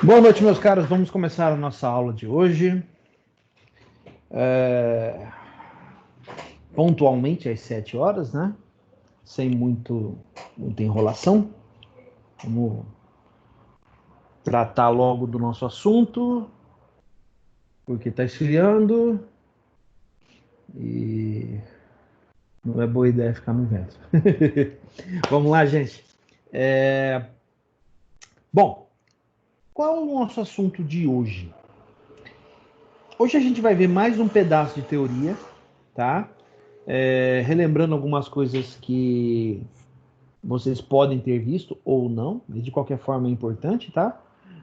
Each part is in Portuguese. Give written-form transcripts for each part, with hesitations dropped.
Boa noite, meus caros. Vamos começar a nossa aula de hoje. Pontualmente às 7 horas, né? Sem muita enrolação. Vamos tratar logo do nosso assunto, porque está esfriando e não é boa ideia ficar no vento. Vamos lá, gente. Bom, qual é o nosso assunto de hoje? Hoje a gente vai ver mais um pedaço de teoria, tá? Relembrando algumas coisas que vocês podem ter visto ou não, mas de qualquer forma é importante, tá?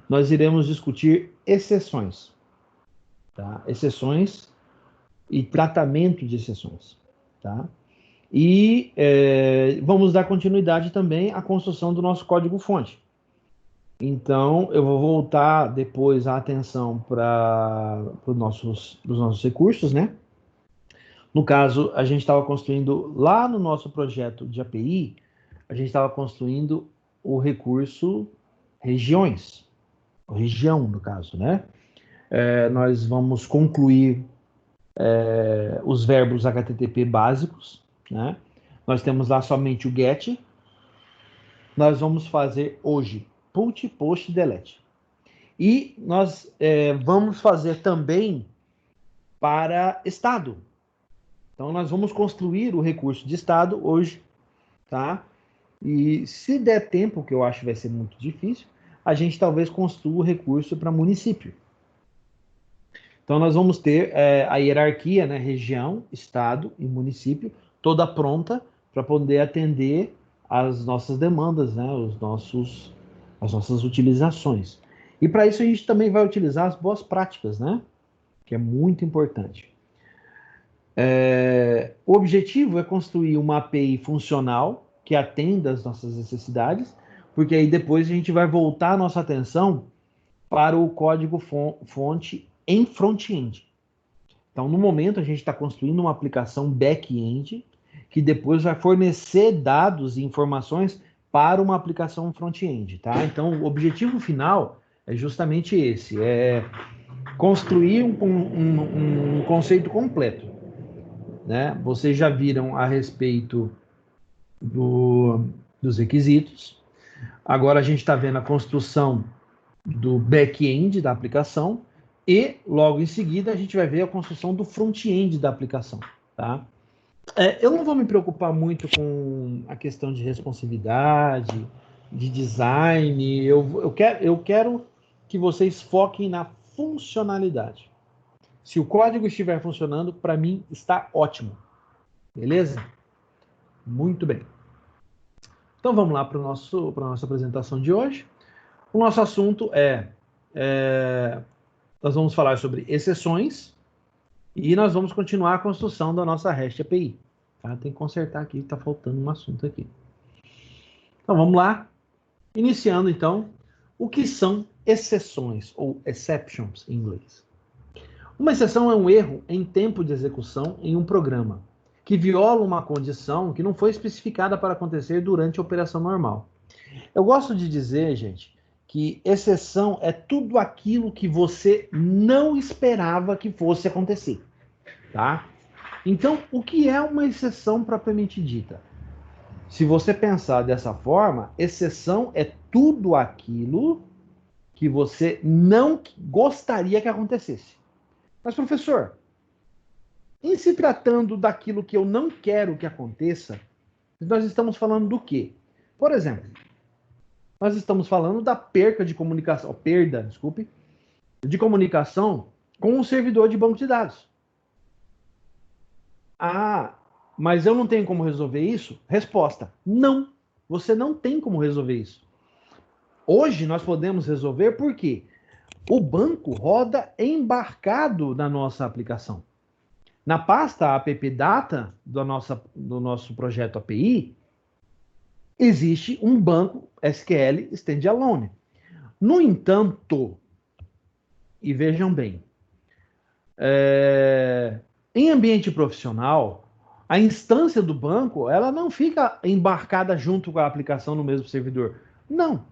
Nós iremos discutir exceções, tá? Exceções e tratamento de exceções, tá? E vamos dar continuidade também à construção do nosso código-fonte. Então, eu vou voltar depois a atenção para os nossos recursos, né? No caso, a gente estava construindo lá no nosso projeto de API, a gente estava construindo o recurso regiões, região no caso, né? Nós vamos concluir os verbos HTTP básicos, né? Nós temos lá somente o get. Nós vamos fazer hoje put, post, delete. E nós vamos fazer também para estado. Então nós vamos construir o recurso de estado hoje, tá? E se der tempo, que eu acho que vai ser muito difícil, a gente talvez construa o recurso para município. Então nós vamos ter a hierarquia, né, região, estado e município, toda pronta para poder atender as nossas demandas, né, as nossas utilizações. E para isso a gente também vai utilizar as boas práticas, né, que é muito importante. O objetivo é construir uma API funcional que atenda às nossas necessidades, porque aí depois a gente vai voltar a nossa atenção para o código-fonte em front-end. Então, no momento, a gente está construindo uma aplicação back-end que depois vai fornecer dados e informações para uma aplicação front-end, tá? Então, o objetivo final é justamente esse, é construir um conceito completo, né? Vocês já viram a respeito dos requisitos. Agora a gente está vendo a construção do back-end da aplicação e logo em seguida a gente vai ver a construção do front-end da aplicação, tá? Eu não vou me preocupar muito com a questão de responsividade, de design. Eu quero que vocês foquem na funcionalidade. Se o código estiver funcionando, para mim está ótimo. Beleza? Muito bem. Então vamos lá para a nossa apresentação de hoje. O nosso assunto nós vamos falar sobre exceções e nós vamos continuar a construção da nossa REST API. Tá? Tem que consertar aqui, está faltando um assunto aqui. Então vamos lá. Iniciando então, o que são exceções ou exceptions em inglês? Uma exceção é um erro em tempo de execução em um programa que viola uma condição que não foi especificada para acontecer durante a operação normal. Eu gosto de dizer, gente, que exceção é tudo aquilo que você não esperava que fosse acontecer, tá? Então, o que é uma exceção propriamente dita? Se você pensar dessa forma, exceção é tudo aquilo que você não gostaria que acontecesse. Mas, professor, em se tratando daquilo que eu não quero que aconteça, nós estamos falando do quê? Por exemplo, nós estamos falando da perda de comunicação com o servidor de banco de dados. Ah, mas eu não tenho como resolver isso? Resposta: não. Você não tem como resolver isso. Hoje nós podemos resolver porque o banco roda embarcado na nossa aplicação. Na pasta appdata do nosso projeto API, existe um banco SQL standalone. No entanto, e vejam bem, em ambiente profissional, a instância do banco ela não fica embarcada junto com a aplicação no mesmo servidor. Não.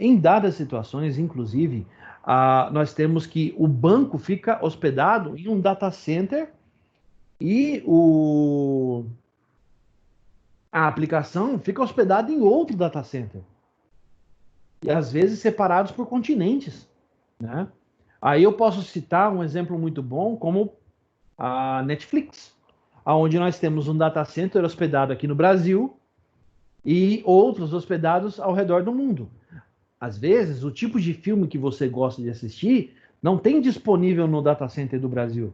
Em dadas situações, inclusive, nós temos que o banco fica hospedado em um data center e a aplicação fica hospedada em outro data center. E às vezes separados por continentes, né? Aí eu posso citar um exemplo muito bom, como a Netflix, onde nós temos um data center hospedado aqui no Brasil e outros hospedados ao redor do mundo. Às vezes, o tipo de filme que você gosta de assistir não tem disponível no data center do Brasil.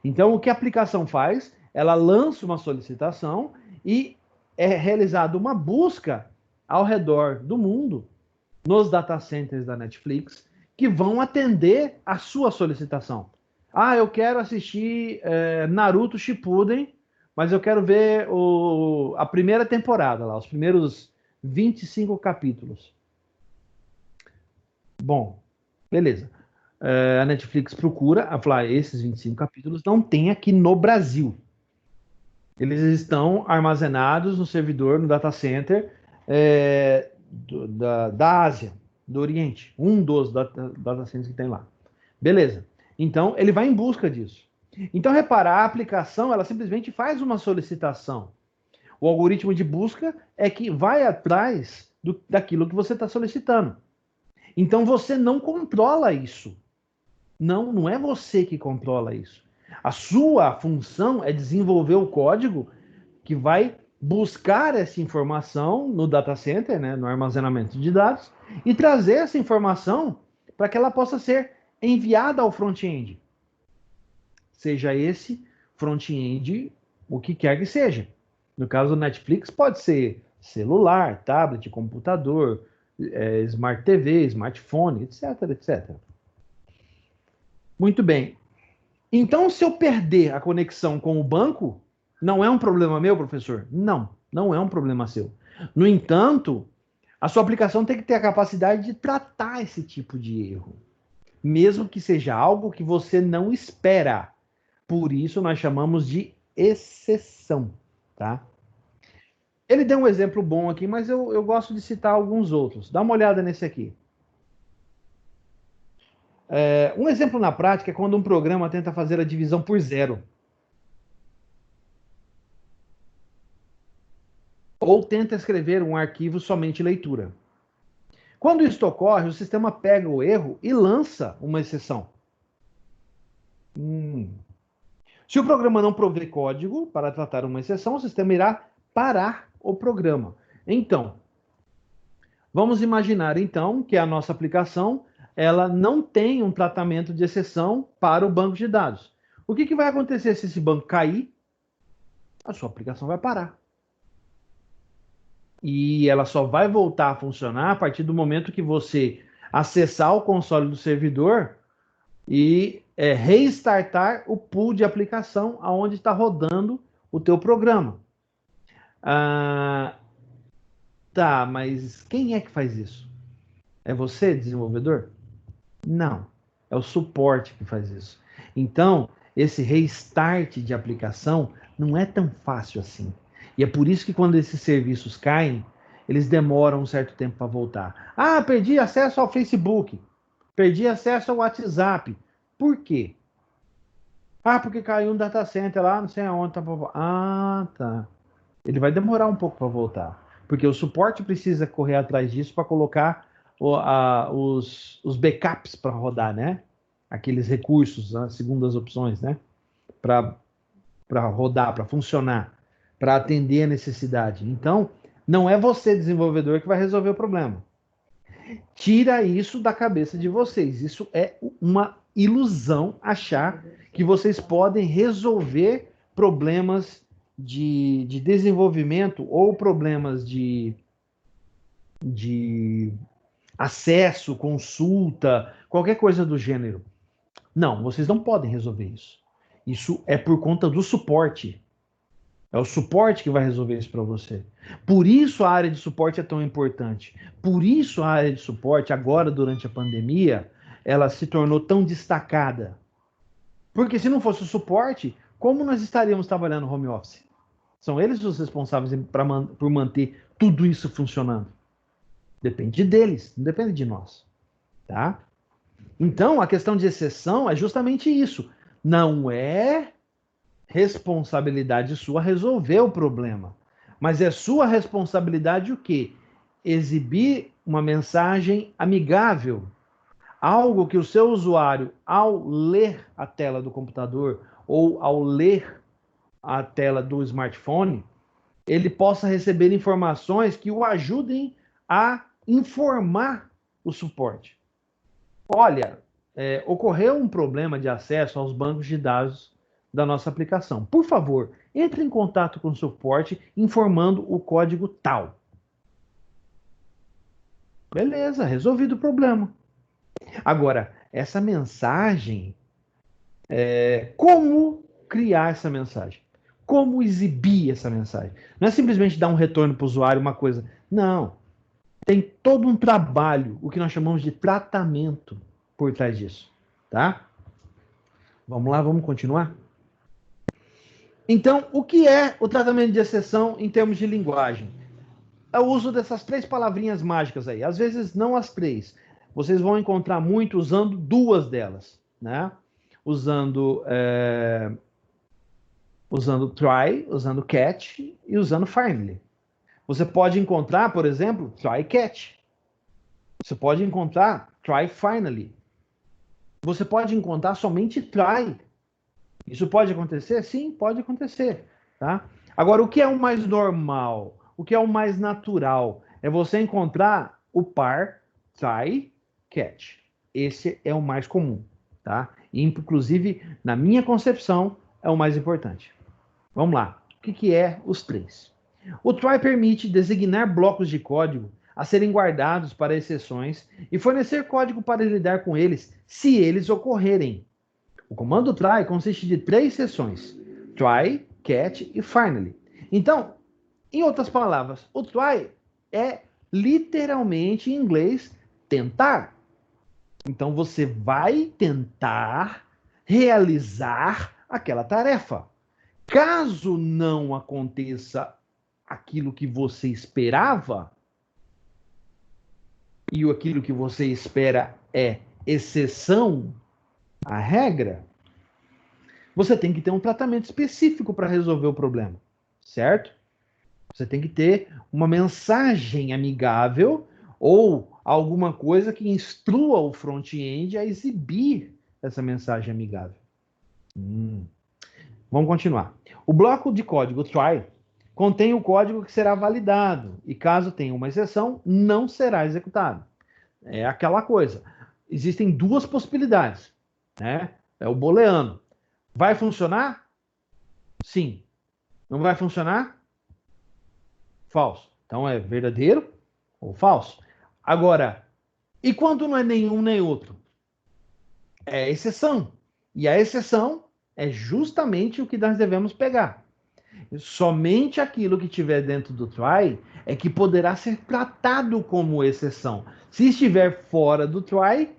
Então, o que a aplicação faz? Ela lança uma solicitação e é realizada uma busca ao redor do mundo, nos data centers da Netflix, que vão atender a sua solicitação. Ah, eu quero assistir Naruto Shippuden, mas eu quero ver a primeira temporada, lá, os primeiros 25 capítulos. Bom, beleza. A Netflix procura, a falar, esses 25 capítulos não tem aqui no Brasil. Eles estão armazenados no servidor, no data center da Ásia, do Oriente. Um dos data centers que tem lá. Beleza. Então, ele vai em busca disso. Então, reparar, a aplicação, ela simplesmente faz uma solicitação. O algoritmo de busca é que vai atrás daquilo que você está solicitando. Então, você não controla isso. Não é você que controla isso. A sua função é desenvolver o código que vai buscar essa informação no data center, né, no armazenamento de dados, e trazer essa informação para que ela possa ser enviada ao front-end. Seja esse front-end o que quer que seja. No caso do Netflix, pode ser celular, tablet, computador, Smart TV, smartphone, etc, etc. Muito bem. Então, se eu perder a conexão com o banco, não é um problema meu, professor? Não é um problema seu. No entanto, a sua aplicação tem que ter a capacidade de tratar esse tipo de erro, mesmo que seja algo que você não espera. Por isso, nós chamamos de exceção, tá? Ele deu um exemplo bom aqui, mas eu gosto de citar alguns outros. Dá uma olhada nesse aqui. Um exemplo na prática é quando um programa tenta fazer a divisão por zero. Ou tenta escrever um arquivo somente leitura. Quando isso ocorre, o sistema pega o erro e lança uma exceção. Se o programa não prover código para tratar uma exceção, o sistema irá parar o programa. Então, vamos imaginar então que a nossa aplicação ela não tem um tratamento de exceção para o banco de dados. O que vai acontecer se esse banco cair? A sua aplicação vai parar. E ela só vai voltar a funcionar a partir do momento que você acessar o console do servidor e restartar o pool de aplicação aonde está rodando o teu programa. Tá, mas quem é que faz isso? É você, desenvolvedor? Não, é o suporte que faz isso. Então, esse restart de aplicação não é tão fácil assim. E é por isso que quando esses serviços caem, eles demoram um certo tempo para voltar. Ah, perdi acesso ao Facebook, perdi acesso ao WhatsApp. Por quê? Ah, porque caiu um data center lá, não sei aonde. Tá. Ele vai demorar um pouco para voltar. Porque o suporte precisa correr atrás disso para colocar os backups para rodar, né? Aqueles recursos, as segundas opções, né? Para rodar, para funcionar, para atender a necessidade. Então, não é você, desenvolvedor, que vai resolver o problema. Tira isso da cabeça de vocês. Isso é uma ilusão achar que vocês podem resolver problemas de desenvolvimento ou problemas de acesso, consulta, qualquer coisa do gênero. Não, vocês não podem resolver isso. Isso é por conta do suporte. É o suporte que vai resolver isso para você. Por isso a área de suporte é tão importante. Por isso a área de suporte, agora durante a pandemia, ela se tornou tão destacada. Porque se não fosse o suporte, como nós estaríamos trabalhando no home office? São eles os responsáveis por manter tudo isso funcionando. Depende deles, não depende de nós, tá? Então, a questão de exceção é justamente isso. Não é responsabilidade sua resolver o problema, mas é sua responsabilidade o quê? Exibir uma mensagem amigável, algo que o seu usuário, ao ler a tela do computador ou ao ler a tela do smartphone, ele possa receber informações que o ajudem a informar o suporte. Olha, ocorreu um problema de acesso aos bancos de dados da nossa aplicação. Por favor, entre em contato com o suporte informando o código tal. Beleza, resolvido o problema. Agora, essa mensagem, como criar essa mensagem? Como exibir essa mensagem? Não é simplesmente dar um retorno para o usuário, uma coisa. Não. Tem todo um trabalho, o que nós chamamos de tratamento por trás disso, tá? Vamos lá, vamos continuar? Então, o que é o tratamento de exceção em termos de linguagem? É o uso dessas 3 palavrinhas mágicas aí. Às vezes, não as 3. Vocês vão encontrar muito usando 2 delas, né? Usando try, usando catch e usando finally. Você pode encontrar, por exemplo, try catch. Você pode encontrar try finally. Você pode encontrar somente try. Isso pode acontecer? Sim, pode acontecer, tá? Agora, o que é o mais normal? O que é o mais natural? É você encontrar o par try, catch. Esse é o mais comum, tá? E, inclusive, na minha concepção, é o mais importante. Vamos lá. O que é os 3? O try permite designar blocos de código a serem guardados para exceções e fornecer código para lidar com eles, se eles ocorrerem. O comando try consiste de 3 seções: try, catch e finally. Então, em outras palavras, o try é literalmente em inglês tentar. Então você vai tentar realizar aquela tarefa. Caso não aconteça aquilo que você esperava, e aquilo que você espera é exceção à regra, você tem que ter um tratamento específico para resolver o problema, certo? Você tem que ter uma mensagem amigável ou alguma coisa que instrua o front-end a exibir essa mensagem amigável. Vamos continuar. O bloco de código try contém o código que será validado e, caso tenha uma exceção, não será executado. É aquela coisa. Existem 2 possibilidades, né? É o booleano. Vai funcionar? Sim. Não vai funcionar? Falso. Então é verdadeiro ou falso. Agora, e quando não é nenhum nem outro? É exceção. E a exceção é justamente o que nós devemos pegar. Somente aquilo que estiver dentro do try é que poderá ser tratado como exceção. Se estiver fora do try,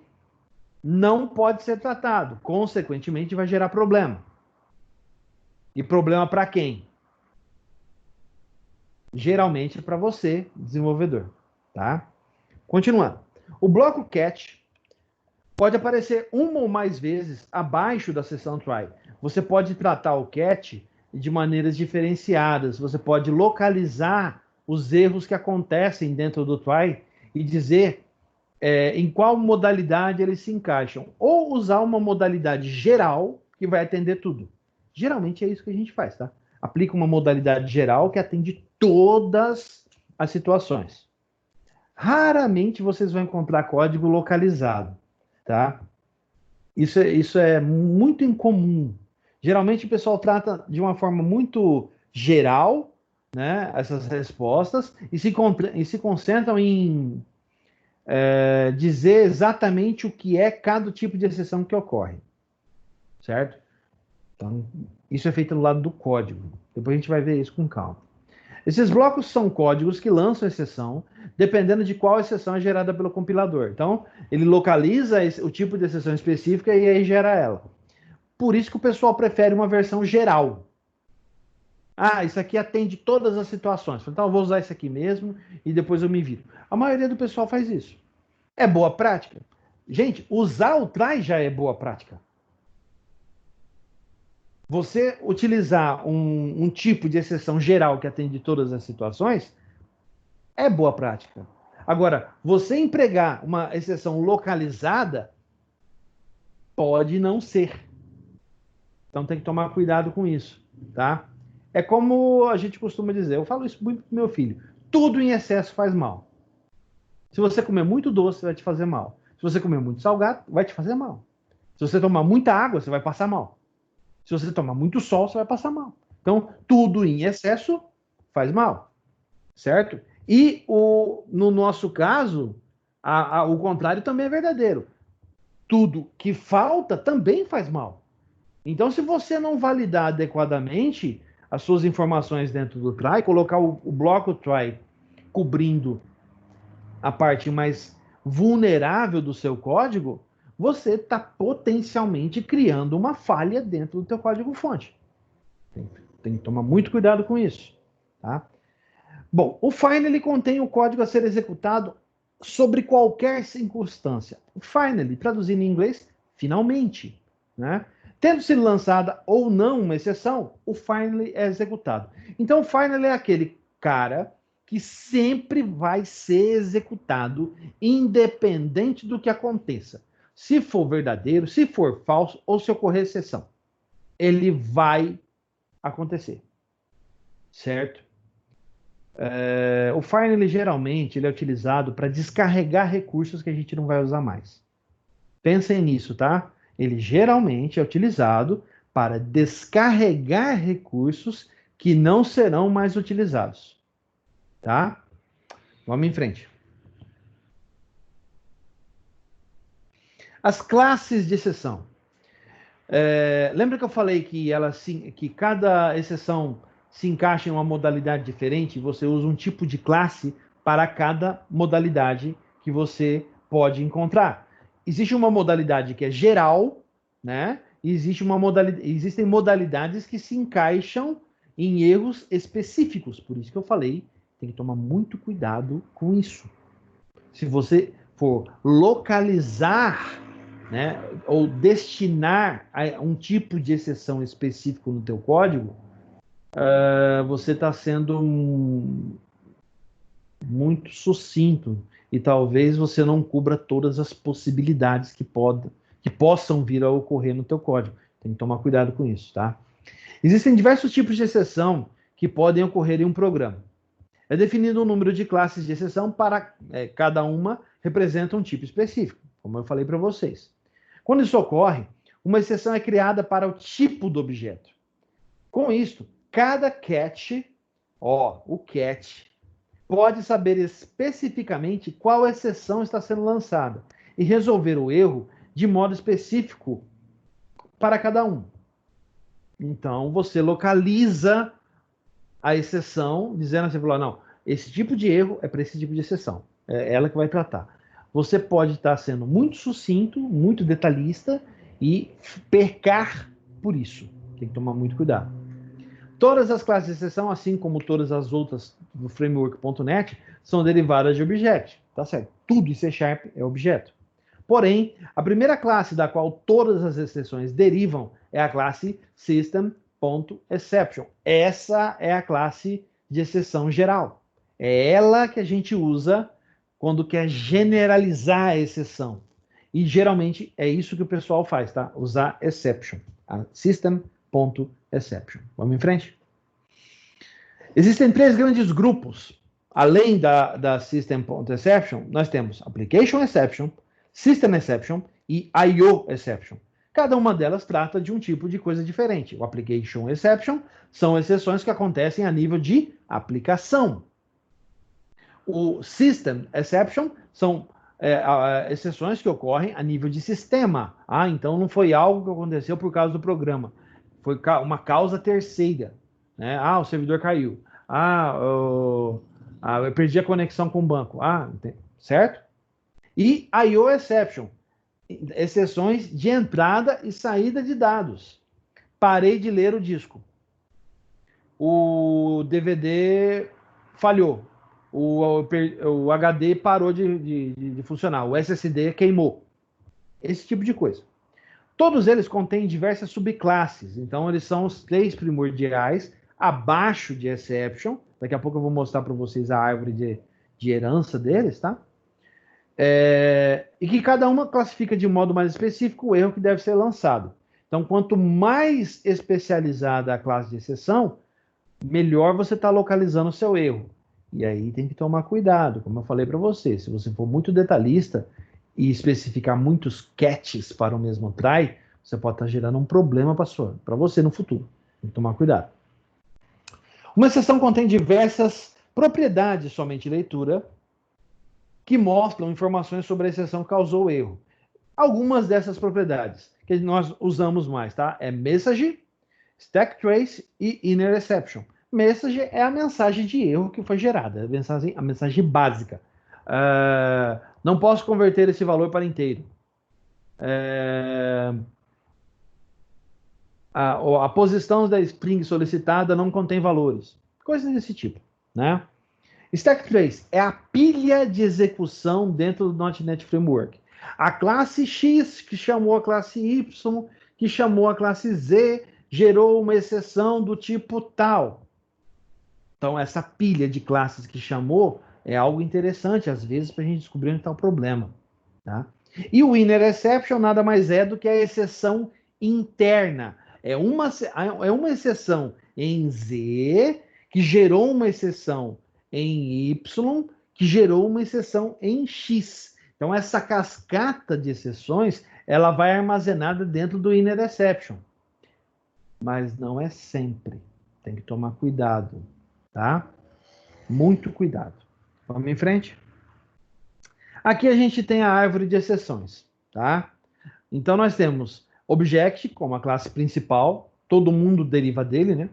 não pode ser tratado. Consequentemente, vai gerar problema. E problema para quem? Geralmente é para você, desenvolvedor, tá? Continuando. O bloco catch pode aparecer uma ou mais vezes abaixo da seção try. Você pode tratar o catch de maneiras diferenciadas. Você pode localizar os erros que acontecem dentro do try e dizer em qual modalidade eles se encaixam. Ou usar uma modalidade geral que vai atender tudo. Geralmente é isso que a gente faz, tá? Aplica uma modalidade geral que atende todas as situações. Raramente vocês vão encontrar código localizado, tá? Isso é muito incomum. Geralmente o pessoal trata de uma forma muito geral, né, essas respostas e se concentram em dizer exatamente o que é cada tipo de exceção que ocorre, certo? Então, isso é feito do lado do código. Depois a gente vai ver isso com calma. Esses blocos são códigos que lançam exceção, dependendo de qual exceção é gerada pelo compilador. Então, ele localiza o tipo de exceção específica e aí gera ela. Por isso que o pessoal prefere uma versão geral. Ah, isso aqui atende todas as situações. Então eu vou usar isso aqui mesmo e depois eu me viro. A maioria do pessoal faz isso. É boa prática? Gente, usar o try já é boa prática. Você utilizar um tipo de exceção geral que atende todas as situações é boa prática. Agora, você empregar uma exceção localizada pode não ser. Então tem que tomar cuidado com isso, tá? É como a gente costuma dizer, eu falo isso muito pro meu filho, tudo em excesso faz mal. Se você comer muito doce, vai te fazer mal. Se você comer muito salgado, vai te fazer mal. Se você tomar muita água, você vai passar mal. Se você tomar muito sol, você vai passar mal. Então, tudo em excesso faz mal, certo? E no nosso caso, o contrário também é verdadeiro. Tudo que falta também faz mal. Então, se você não validar adequadamente as suas informações dentro do try, colocar o bloco try cobrindo a parte mais vulnerável do seu código, você está potencialmente criando uma falha dentro do teu código-fonte. Tem que tomar muito cuidado com isso. Tá? Bom, o finally contém o código a ser executado sobre qualquer circunstância. O finally, traduzindo em inglês, finalmente. Né? Tendo sido lançada ou não uma exceção, o finally é executado. Então, o finally é aquele cara que sempre vai ser executado, independente do que aconteça. Se for verdadeiro, se for falso ou se ocorrer exceção, ele vai acontecer, certo? O Finally, geralmente, ele é utilizado para descarregar recursos que a gente não vai usar mais. Pensem nisso, tá? Ele geralmente é utilizado para descarregar recursos que não serão mais utilizados, tá? Vamos em frente. As classes de exceção. Lembra que eu falei que cada exceção se encaixa em uma modalidade diferente? Você usa um tipo de classe para cada modalidade que você pode encontrar. Existe uma modalidade que é geral, né? E existem modalidades que se encaixam em erros específicos. Por isso que eu falei, tem que tomar muito cuidado com isso. Se você for localizar, né, ou destinar a um tipo de exceção específico no teu código, você está sendo muito sucinto e talvez você não cubra todas as possibilidades que possam vir a ocorrer no teu código. Tem que tomar cuidado com isso, tá? Existem diversos tipos de exceção que podem ocorrer em um programa. É definido um número de classes de exceção para cada uma representa um tipo específico, como eu falei para vocês. Quando isso ocorre, uma exceção é criada para o tipo do objeto. Com isso, cada catch, o catch, pode saber especificamente qual exceção está sendo lançada e resolver o erro de modo específico para cada um. Então, você localiza a exceção, dizendo assim, não, esse tipo de erro é para esse tipo de exceção. É ela que vai tratar. Você pode estar sendo muito sucinto, muito detalhista e pecar por isso. Tem que tomar muito cuidado. Todas as classes de exceção, assim como todas as outras do framework.net, são derivadas de Object. Tá certo? Tudo em C# é objeto. Porém, a primeira classe da qual todas as exceções derivam é a classe System.Exception. Essa é a classe de exceção geral. É ela que a gente usa quando quer generalizar a exceção. E geralmente é isso que o pessoal faz, tá? Usar exception. A System.Exception. Vamos em frente? Existem três grandes grupos. Além da System.Exception, nós temos Application Exception, System Exception e I/O Exception. Cada uma delas trata de um tipo de coisa diferente. O Application Exception são exceções que acontecem a nível de aplicação. O System Exception são exceções que ocorrem a nível de sistema. Então não foi algo que aconteceu por causa do programa. Foi uma causa terceira. Né? O servidor caiu. Eu perdi a conexão com o banco. Certo? E I/O Exception, exceções de entrada e saída de dados. Parei de ler o disco. o DVD falhou, o HD parou de funcionar, o SSD queimou. Esse tipo de coisa. Todos eles contêm diversas subclasses, então eles são os 3 primordiais, abaixo de exception. Daqui a pouco eu vou mostrar para vocês a árvore de herança deles, tá? E que cada uma classifica de modo mais específico o erro que deve ser lançado. Então, quanto mais especializada a classe de exceção, melhor você está localizando o seu erro. E aí tem que tomar cuidado, como eu falei para você. Se você for muito detalhista e especificar muitos catches para o mesmo try, você pode estar gerando um problema para você no futuro. Tem que tomar cuidado. Uma exceção contém diversas propriedades somente leitura que mostram informações sobre a exceção que causou o erro. Algumas dessas propriedades que nós usamos mais, tá? É message, stack trace e inner exception. Message é a mensagem de erro que foi gerada, a mensagem básica. Não posso converter esse valor para inteiro. A posição da string solicitada não contém valores. Coisas desse tipo, né? Stack trace é a pilha de execução dentro do .NET Framework. A classe X, que chamou a classe Y, que chamou a classe Z, gerou uma exceção do tipo tal. Então, essa pilha de classes que chamou é algo interessante, às vezes, para a gente descobrir onde está o problema. Tá? E o inner exception nada mais é do que a exceção interna. É uma exceção em Z, que gerou uma exceção em Y, que gerou uma exceção em X. Então, essa cascata de exceções, ela vai armazenada dentro do inner exception. Mas não é sempre. Tem que tomar cuidado, tá? Muito cuidado. Vamos em frente? Aqui a gente tem a árvore de exceções, tá? Então, nós temos Object como a classe principal, todo mundo deriva dele, né?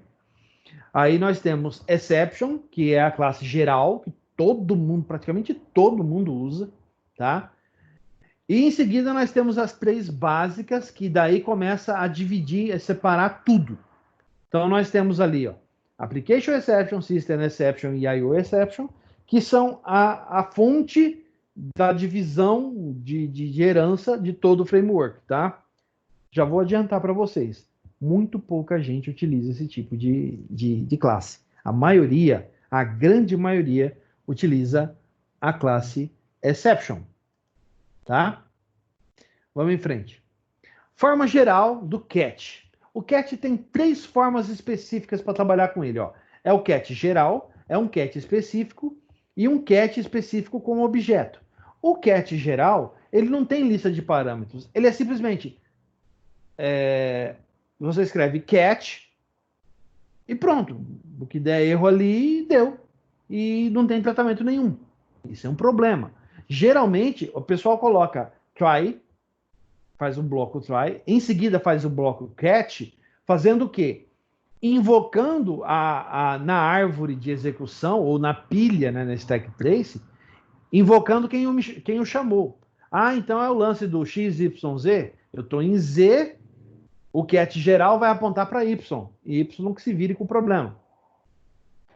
Aí nós temos Exception, que é a classe geral, que todo mundo, praticamente todo mundo usa, tá? E em seguida nós temos as 3 básicas, que daí começa a dividir, a separar tudo. Então nós temos ali, ó, Application Exception, System Exception e I/O Exception, que são a fonte da divisão de herança de todo o framework, tá? Já vou adiantar para vocês. Muito pouca gente utiliza esse tipo de classe. A maioria, a grande maioria, utiliza a classe Exception. Tá? Vamos em frente. Forma geral do cat. O cat tem 3 formas específicas para trabalhar com ele. Ó. É o cat geral, é um cat específico e um cat específico como objeto. O cat geral, ele não tem lista de parâmetros. Ele é simplesmente... você escreve cat e pronto. O que der erro ali, deu. E não tem tratamento nenhum. Isso é um problema. Geralmente, o pessoal coloca try, faz um bloco try, em seguida faz o bloco catch, fazendo o quê? Invocando na árvore de execução, ou na pilha, né, na stack trace, invocando quem o chamou. Ah, então é o lance do XYZ. Eu estou em Z, o cat geral vai apontar para Y. E Y que se vire com o problema.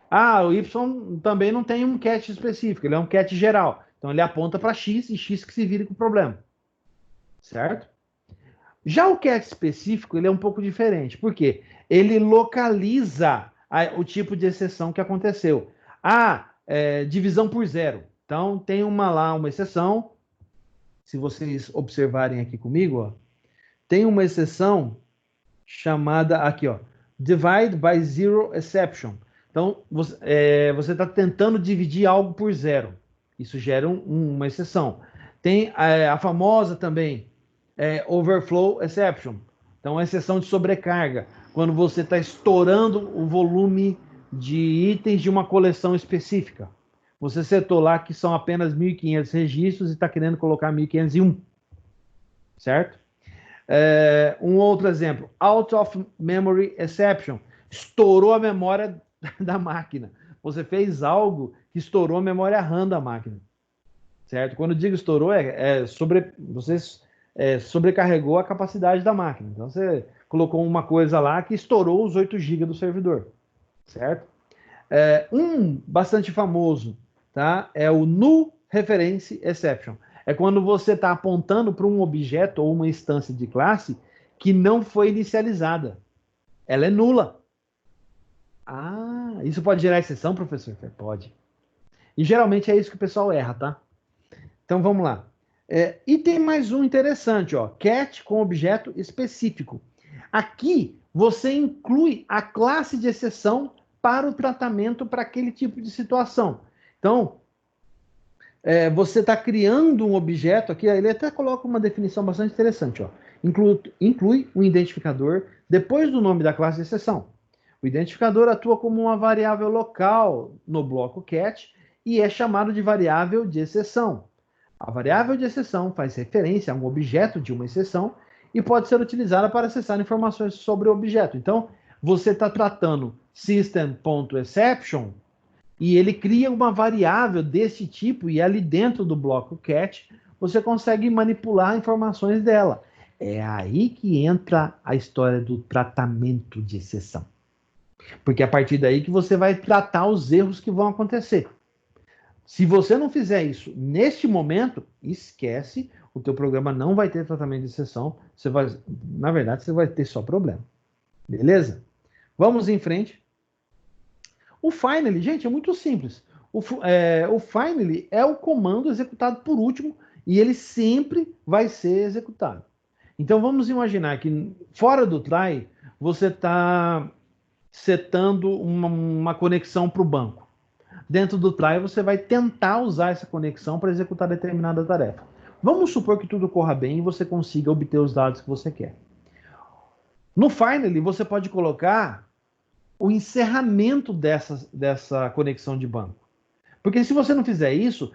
Ah, o Y também não tem um cat específico, ele é um cat geral. Então ele aponta para X e X que se vire com o problema. Certo? Já o cat específico, ele é um pouco diferente. Por quê? Ele localiza o tipo de exceção que aconteceu. Divisão por zero. Então tem uma exceção. Se vocês observarem aqui comigo, ó, tem uma exceção chamada aqui, ó, divide by zero exception. Então, você está tentando dividir algo por zero. Isso gera uma exceção. Tem a famosa também overflow exception. Então, a exceção de sobrecarga. Quando você está estourando o volume de itens de uma coleção específica. Você setou lá que são apenas 1.500 registros e está querendo colocar 1.501. Certo? Um outro exemplo, out of memory exception, estourou a memória da máquina. Você fez algo que estourou a memória RAM da máquina, certo? Quando eu digo estourou, você sobrecarregou a capacidade da máquina. Então você colocou uma coisa lá que estourou os 8 GB do servidor, certo? Um bastante famoso, tá? É o Null Reference Exception. É quando você está apontando para um objeto ou uma instância de classe que não foi inicializada. Ela é nula. Ah, isso pode gerar exceção, professor? Pode. E geralmente é isso que o pessoal erra, tá? Então vamos lá. E tem mais um interessante, ó. Cat com objeto específico. Aqui você inclui a classe de exceção para o tratamento para aquele tipo de situação. Então, você está criando um objeto aqui, ele até coloca uma definição bastante interessante, ó. Inclui um identificador depois do nome da classe de exceção. O identificador atua como uma variável local no bloco cat e é chamado de variável de exceção. A variável de exceção faz referência a um objeto de uma exceção e pode ser utilizada para acessar informações sobre o objeto. Então, você está tratando system.exception e ele cria uma variável desse tipo e ali dentro do bloco cat você consegue manipular informações dela. É aí que entra a história do tratamento de exceção. Porque é a partir daí que você vai tratar os erros que vão acontecer. Se você não fizer isso neste momento, esquece, o teu programa não vai ter tratamento de exceção, na verdade, você vai ter só problema. Beleza? Vamos em frente. O finally, gente, é muito simples. O finally é o comando executado por último e ele sempre vai ser executado. Então vamos imaginar que fora do try, você está setando uma conexão para o banco. Dentro do try, você vai tentar usar essa conexão para executar determinada tarefa. Vamos supor que tudo corra bem e você consiga obter os dados que você quer. No finally, você pode colocar o encerramento dessa conexão de banco. Porque se você não fizer isso,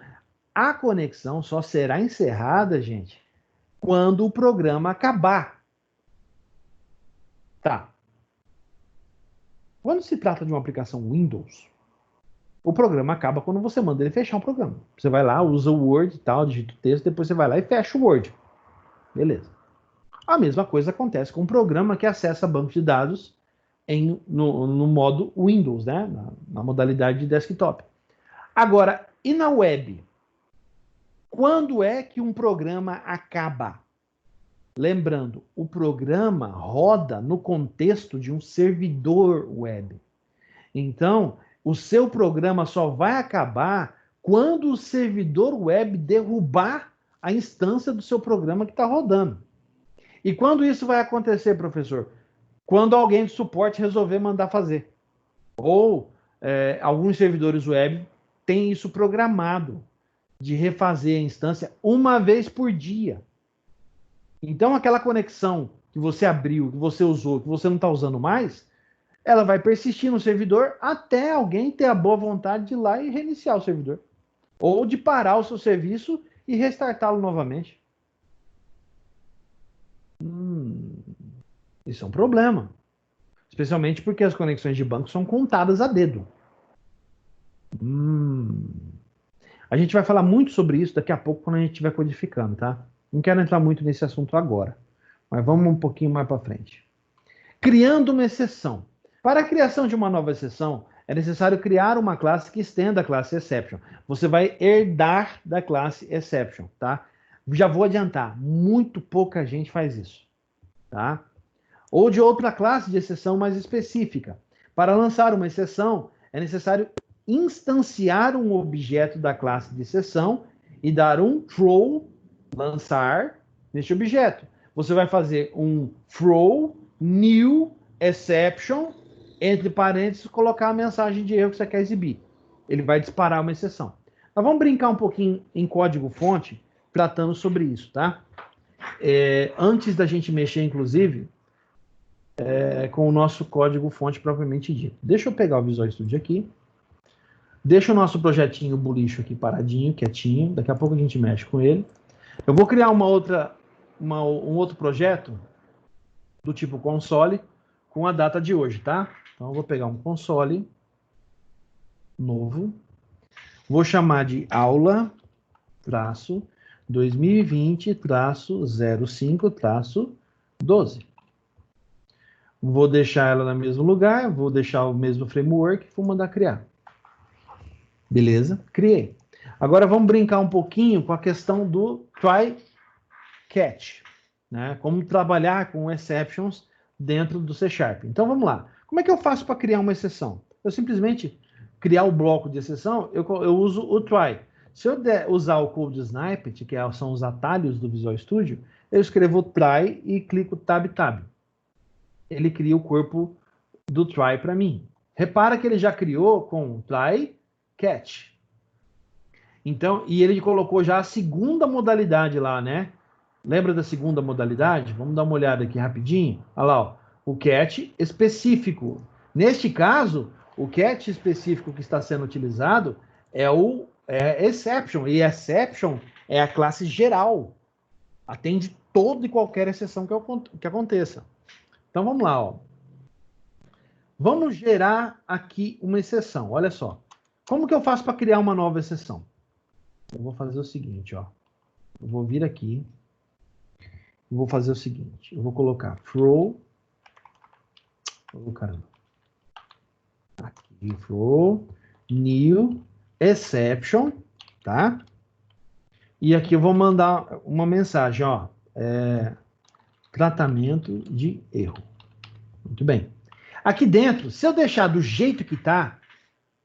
a conexão só será encerrada, gente, quando o programa acabar. Tá. Quando se trata de uma aplicação Windows, o programa acaba quando você manda ele fechar o programa. Você vai lá, usa o Word e tal, digita o texto, depois você vai lá e fecha o Word. Beleza. A mesma coisa acontece com um programa que acessa banco de dados no modo Windows, né? Na modalidade de desktop. Agora, e na web? Quando é que um programa acaba? Lembrando, o programa roda no contexto de um servidor web. Então, o seu programa só vai acabar quando o servidor web derrubar a instância do seu programa que está rodando. E quando isso vai acontecer, professor? Quando alguém de suporte resolver mandar fazer. Ou alguns servidores web têm isso programado de refazer a instância uma vez por dia. Então, aquela conexão que você abriu, que você usou, que você não está usando mais, ela vai persistir no servidor até alguém ter a boa vontade de ir lá e reiniciar o servidor. Ou de parar o seu serviço e restartá-lo novamente. Isso é um problema. Especialmente porque as conexões de banco são contadas a dedo. A gente vai falar muito sobre isso daqui a pouco quando a gente estiver codificando, tá? Não quero entrar muito nesse assunto agora, mas vamos um pouquinho mais para frente. Criando uma exceção. Para a criação de uma nova exceção, é necessário criar uma classe que estenda a classe exception. Você vai herdar da classe exception, tá? Já vou adiantar, muito pouca gente faz isso, tá? Ou de outra classe de exceção mais específica. Para lançar uma exceção, é necessário instanciar um objeto da classe de exceção e dar um throw, lançar, neste objeto. Você vai fazer um throw new exception, entre parênteses, colocar a mensagem de erro que você quer exibir. Ele vai disparar uma exceção. Nós vamos brincar um pouquinho em código-fonte, tratando sobre isso, tá? Antes da gente mexer, inclusive, com o nosso código-fonte propriamente dito. Deixa eu pegar o Visual Studio aqui. Deixa o nosso projetinho Bulixo aqui paradinho, quietinho. Daqui a pouco a gente mexe com ele. Eu vou criar um outro projeto do tipo console com a data de hoje, tá? Então eu vou pegar um console novo. Vou chamar de aula 2020-05-12. Vou deixar ela no mesmo lugar, vou deixar o mesmo framework e vou mandar criar. Beleza? Criei. Agora vamos brincar um pouquinho com a questão do try catch, né? Como trabalhar com exceptions dentro do C Sharp. Então vamos lá. Como é que eu faço para criar uma exceção? Eu simplesmente criar o bloco de exceção, eu uso o try. Se eu usar o code snippet, que são os atalhos do Visual Studio, eu escrevo try e clico tab. Ele cria o corpo do try para mim. Repara que ele já criou com try catch. Então, e ele colocou já a segunda modalidade lá, né? Lembra da segunda modalidade? Vamos dar uma olhada aqui rapidinho. Olha lá, ó, o catch específico. Neste caso, o catch específico que está sendo utilizado é o exception. E exception é a classe geral. Atende toda e qualquer exceção que aconteça. Então vamos lá, ó. Vamos gerar aqui uma exceção. Olha só. Como que eu faço para criar uma nova exceção? Eu vou fazer o seguinte, ó. Eu vou vir aqui. Vou fazer o seguinte. Eu vou colocar throw. Oh, caramba. Aqui, throw new exception, tá? E aqui eu vou mandar uma mensagem, ó. Tratamento de erro. Muito bem. Aqui dentro, se eu deixar do jeito que tá,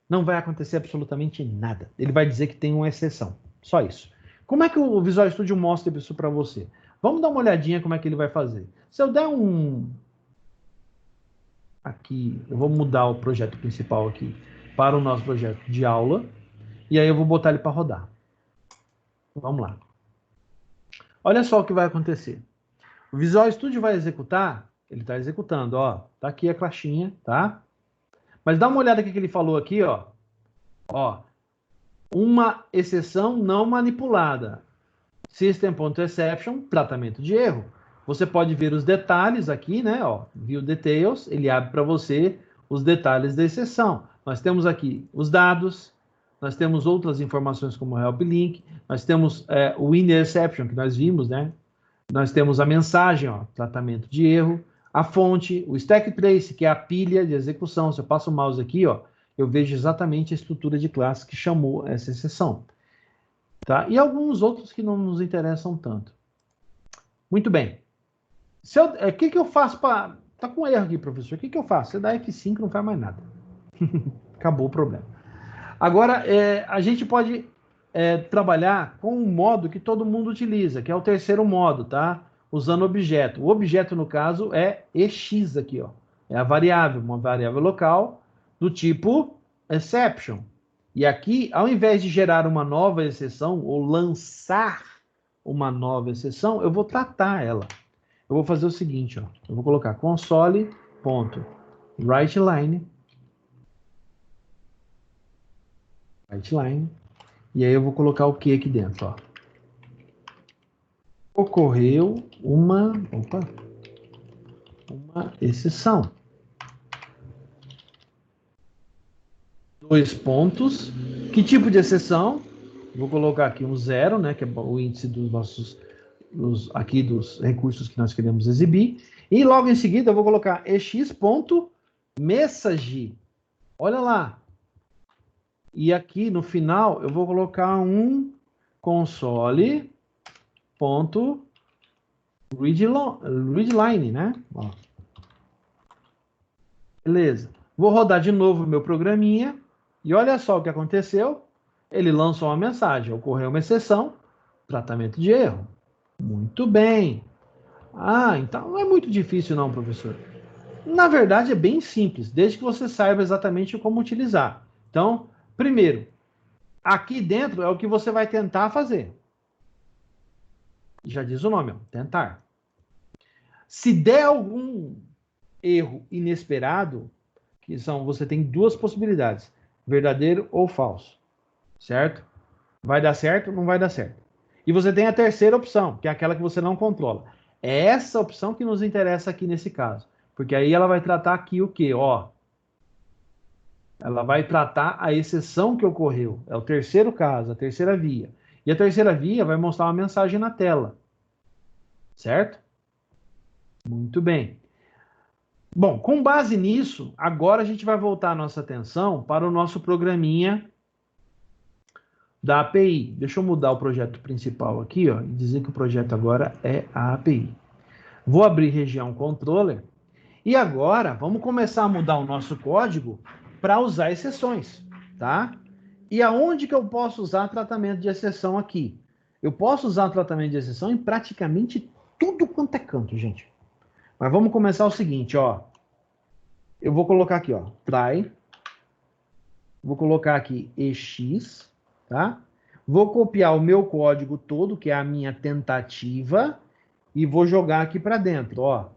não vai acontecer absolutamente nada. Ele vai dizer que tem uma exceção. Só isso. Como é que o Visual Studio mostra isso para você? Vamos dar uma olhadinha como é que ele vai fazer. Se eu der um... Aqui, eu vou mudar o projeto principal aqui para o nosso projeto de aula. E aí eu vou botar ele para rodar. Vamos lá. Olha só o que vai acontecer. O Visual Studio vai executar, ele está executando, ó. Tá aqui a caixinha, tá? Mas dá uma olhada no que ele falou aqui, ó. Ó, uma exceção não manipulada. System.exception, tratamento de erro. Você pode ver os detalhes aqui, né? Ó, View Details, ele abre para você os detalhes da exceção. Nós temos aqui os dados, nós temos outras informações como Help Link, nós temos o Winner Exception, que nós vimos, né? Nós temos a mensagem, ó, tratamento de erro, a fonte, o Stack Trace, que é a pilha de execução. Se eu passo o mouse aqui, ó, eu vejo exatamente a estrutura de classe que chamou essa exceção. Tá? E alguns outros que não nos interessam tanto. Muito bem. O que eu faço para... Tá com erro aqui, professor. O que eu faço? Você dá F5 não faz mais nada. Acabou o problema. Agora, a gente pode trabalhar com um modo que todo mundo utiliza, que é o terceiro modo, tá? Usando objeto. O objeto, no caso, é EX aqui, ó. É a variável, uma variável local do tipo exception. E aqui, ao invés de gerar uma nova exceção ou lançar uma nova exceção, eu vou tratar ela. Eu vou fazer o seguinte, ó. Eu vou colocar console.writeLine. E aí eu vou colocar o que aqui dentro, ó. Ocorreu uma exceção. 2 pontos. Que tipo de exceção? Vou colocar aqui um 0, né, que é o índice dos nossos aqui dos recursos que nós queremos exibir. E logo em seguida eu vou colocar ex.message. Olha lá. E aqui no final eu vou colocar um console.readline, né? Ó. Beleza. Vou rodar de novo meu programinha. E olha só o que aconteceu. Ele lançou uma mensagem. Ocorreu uma exceção. Tratamento de erro. Muito bem. Ah, então não é muito difícil não, professor. Na verdade, é bem simples, desde que você saiba exatamente como utilizar. Então, primeiro, aqui dentro é o que você vai tentar fazer. Já diz o nome, ó, tentar. Se der algum erro inesperado, você tem duas possibilidades, verdadeiro ou falso, certo? Vai dar certo ou não vai dar certo. E você tem a terceira opção, que é aquela que você não controla. É essa opção que nos interessa aqui nesse caso. Porque aí ela vai tratar aqui o quê? Ó, ela vai tratar a exceção que ocorreu. É o terceiro caso, a terceira via. E a terceira via vai mostrar uma mensagem na tela. Certo? Muito bem. Bom, com base nisso, agora a gente vai voltar a nossa atenção para o nosso programinha da API. Deixa eu mudar o projeto principal aqui, ó, e dizer que o projeto agora é a API. Vou abrir região controller e agora vamos começar a mudar o nosso código para usar exceções, tá? E aonde que eu posso usar tratamento de exceção aqui? Eu posso usar tratamento de exceção em praticamente tudo quanto é canto, gente. Mas vamos começar o seguinte, ó. Eu vou colocar aqui, ó, try. Vou colocar aqui ex, tá? Vou copiar o meu código todo, que é a minha tentativa, e vou jogar aqui para dentro, ó.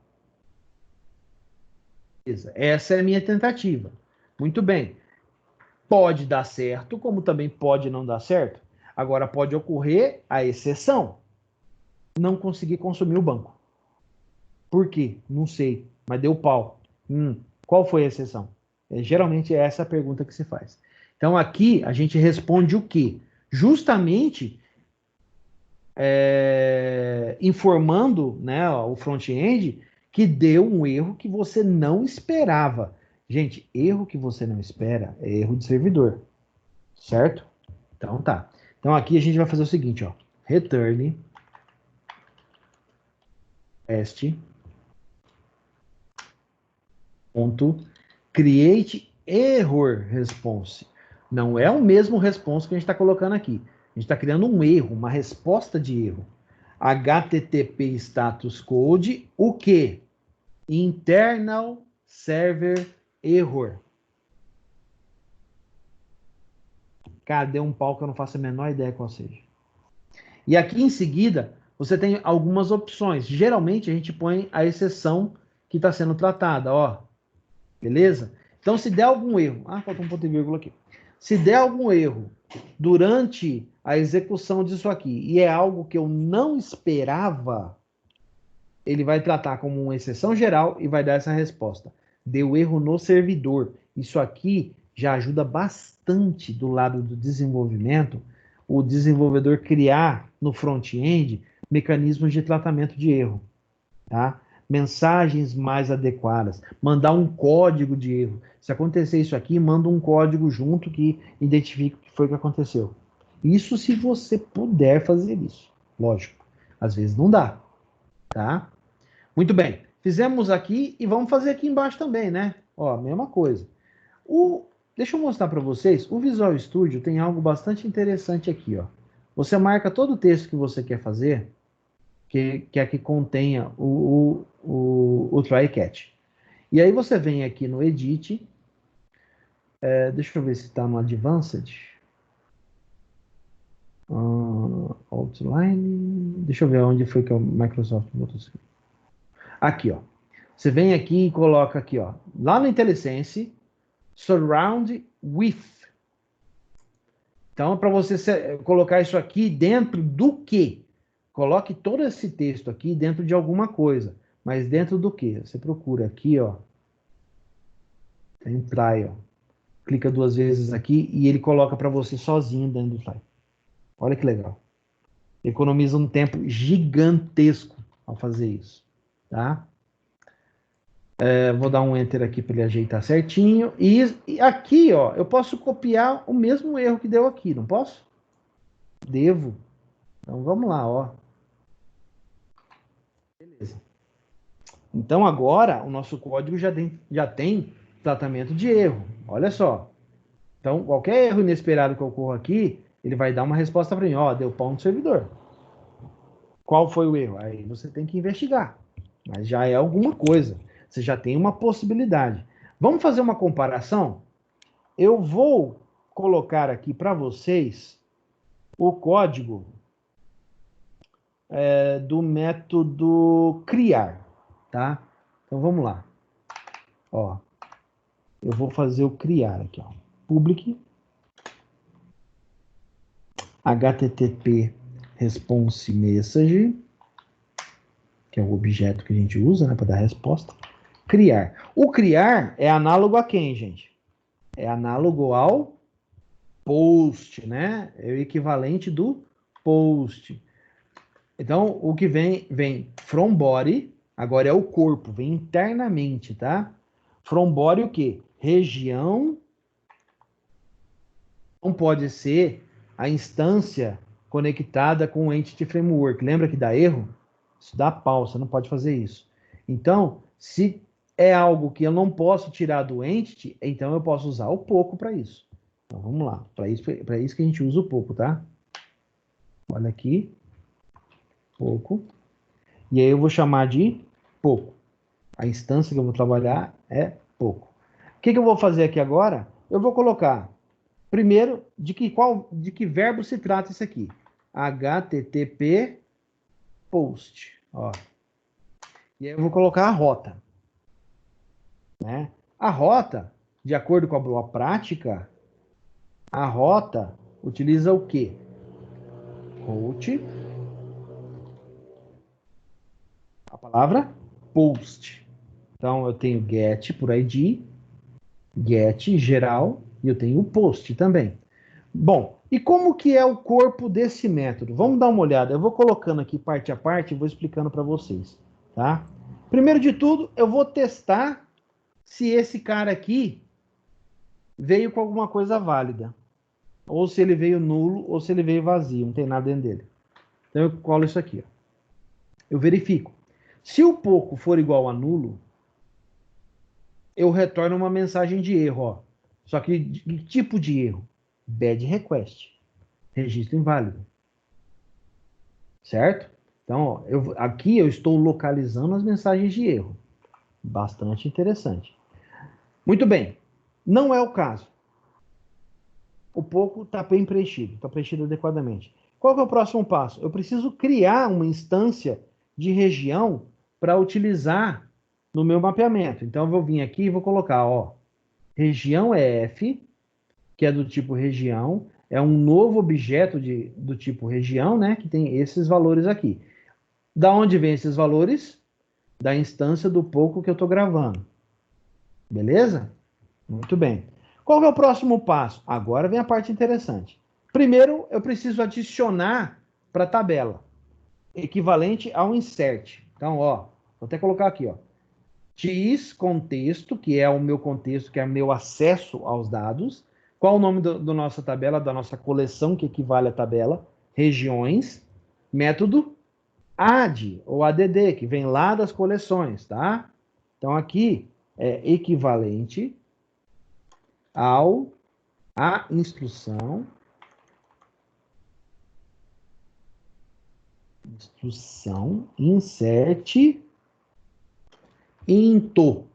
Essa é a minha tentativa. Muito bem. Pode dar certo, como também pode não dar certo. Agora, pode ocorrer a exceção. Não conseguir consumir o banco. Por quê? Não sei, mas deu pau. Qual foi a exceção? Geralmente é essa a pergunta que se faz. Então, aqui a gente responde o quê? Justamente informando, né, o front-end que deu um erro que você não esperava. Gente, erro que você não espera é erro de servidor, certo? Então tá. Então aqui a gente vai fazer o seguinte, ó. Return test ponto create error response. Não é o mesmo response que a gente está colocando aqui. A gente está criando um erro, uma resposta de erro. HTTP status code, o que? Internal server error. Cara, deu um pau que eu não faço a menor ideia qual seja. E aqui em seguida, você tem algumas opções. Geralmente a gente põe a exceção que está sendo tratada, ó. Beleza? Então, se der algum erro... falta um ponto e vírgula aqui. Se der algum erro durante a execução disso aqui, e é algo que eu não esperava, ele vai tratar como uma exceção geral e vai dar essa resposta. Deu erro no servidor. Isso aqui já ajuda bastante do lado do desenvolvimento, o desenvolvedor criar no front-end mecanismos de tratamento de erro, tá? Mensagens mais adequadas, mandar um código de erro. Se acontecer isso aqui, manda um código junto que identifique o que foi que aconteceu. Isso se você puder fazer isso. Lógico, às vezes não dá, tá? Muito bem, fizemos aqui e vamos fazer aqui embaixo também, né? Ó, mesma coisa. Deixa eu mostrar para vocês, o Visual Studio tem algo bastante interessante aqui, ó. Você marca todo o texto que você quer fazer, que é que contenha o try catch. E aí você vem aqui no Edit, deixa eu ver se está no Advanced. Outline, deixa eu ver onde foi que o Microsoft botou isso aqui. Aqui, ó. Você vem aqui e coloca aqui, ó. Lá no IntelliSense, Surround with. Então, para você colocar isso aqui dentro do quê? Coloque todo esse texto aqui dentro de alguma coisa. Mas dentro do quê? Você procura aqui, ó. Tem try, ó. Clica 2 vezes aqui e ele coloca para você sozinho dentro do try. Olha que legal. Economiza um tempo gigantesco ao fazer isso, tá? Vou dar um enter aqui para ele ajeitar certinho. E aqui, ó, eu posso copiar o mesmo erro que deu aqui, não posso? Devo. Então vamos lá, ó. Beleza. Então agora o nosso código já tem tratamento de erro. Olha só. Então qualquer erro inesperado que ocorra aqui, ele vai dar uma resposta para mim. Ó, deu pau no servidor. Qual foi o erro? Aí você tem que investigar. Mas já é alguma coisa. Você já tem uma possibilidade. Vamos fazer uma comparação? Eu vou colocar aqui para vocês o código do método criar, tá? Então vamos lá. Ó, eu vou fazer o criar aqui, ó. Public HTTP response message, que é o objeto que a gente usa, né, para dar resposta. Criar. O criar é análogo a quem, gente? É análogo ao post, né? É o equivalente do post. Então, o que vem from body, Agora é o corpo, vem internamente, tá? From body o quê? Região não pode ser a instância conectada com o Entity Framework. Lembra que dá erro? Isso dá pau, você não pode fazer isso. Então, se é algo que eu não posso tirar do Entity, então eu posso usar o pouco para isso. Então, vamos lá. Para isso que a gente usa o pouco, tá? Olha aqui. Pouco. E aí eu vou chamar de pouco. A instância que eu vou trabalhar é pouco. O que eu vou fazer aqui agora? Eu vou colocar, primeiro, de que verbo se trata isso aqui? HTTP post. Ó. E aí eu vou colocar a rota. Né? A rota, de acordo com a boa prática, a rota utiliza o quê? Route. A palavra post. Então, eu tenho get por ID, get geral, e eu tenho o post também. Bom, e como que é o corpo desse método? Vamos dar uma olhada. Eu vou colocando aqui parte a parte e vou explicando para vocês, tá? Primeiro de tudo, eu vou testar se esse cara aqui veio com alguma coisa válida. Ou se ele veio nulo, ou se ele veio vazio, não tem nada dentro dele. Então eu colo isso aqui, ó. Eu verifico. Se o pouco for igual a nulo, eu retorno uma mensagem de erro, ó. Só que de tipo de erro? Bad request. Registro inválido. Certo? Então, ó, aqui eu estou localizando as mensagens de erro. Bastante interessante. Muito bem. Não é o caso. O pouco está bem preenchido, está preenchido adequadamente. Qual que é o próximo passo? Eu preciso criar uma instância de região para utilizar no meu mapeamento. Então, eu vou vir aqui e vou colocar, ó, região EF, que é do tipo região, é um novo objeto do tipo região, né, que tem esses valores aqui. Da onde vem esses valores? Da instância do pouco que eu estou gravando. Beleza? Muito bem. Qual é o próximo passo? Agora vem a parte interessante. Primeiro, eu preciso adicionar para a tabela, equivalente ao insert. Então, ó, vou até colocar aqui, ó. X contexto, que é o meu contexto, que é o meu acesso aos dados. Qual o nome da nossa tabela, da nossa coleção, que equivale à tabela? Regiões. Método add, ou add, que vem lá das coleções, tá? Então, aqui é equivalente à instrução insert into,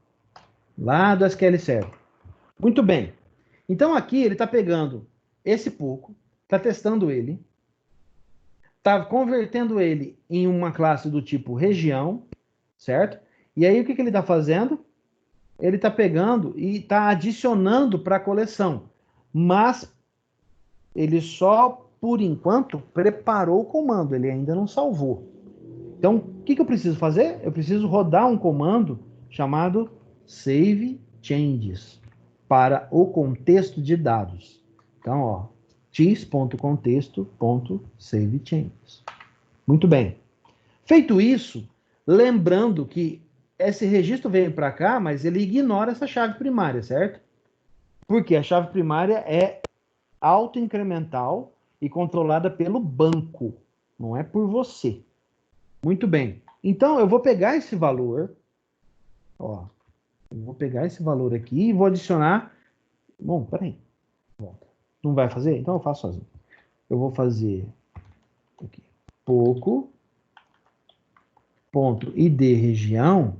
lá do SQL Server. Muito bem. Então, aqui ele está pegando esse pouco, está testando ele, está convertendo ele em uma classe do tipo região, certo? E aí, o que ele está fazendo? Ele está pegando e está adicionando para a coleção. Mas ele só, por enquanto, preparou o comando, ele ainda não salvou. Então, o que eu preciso fazer? Eu preciso rodar um comando chamado save changes para o contexto de dados. Então, ó, x.contexto.savechanges. Muito bem. Feito isso, lembrando que esse registro veio para cá, mas ele ignora essa chave primária, certo? Porque a chave primária é autoincremental e controlada pelo banco, não é por você. Muito bem. Então, eu vou pegar esse valor, ó, eu vou pegar esse valor aqui e vou adicionar. Bom, peraí. Volta. Não vai fazer? Então eu faço sozinho. Eu vou fazer aqui, pouco, ponto id região,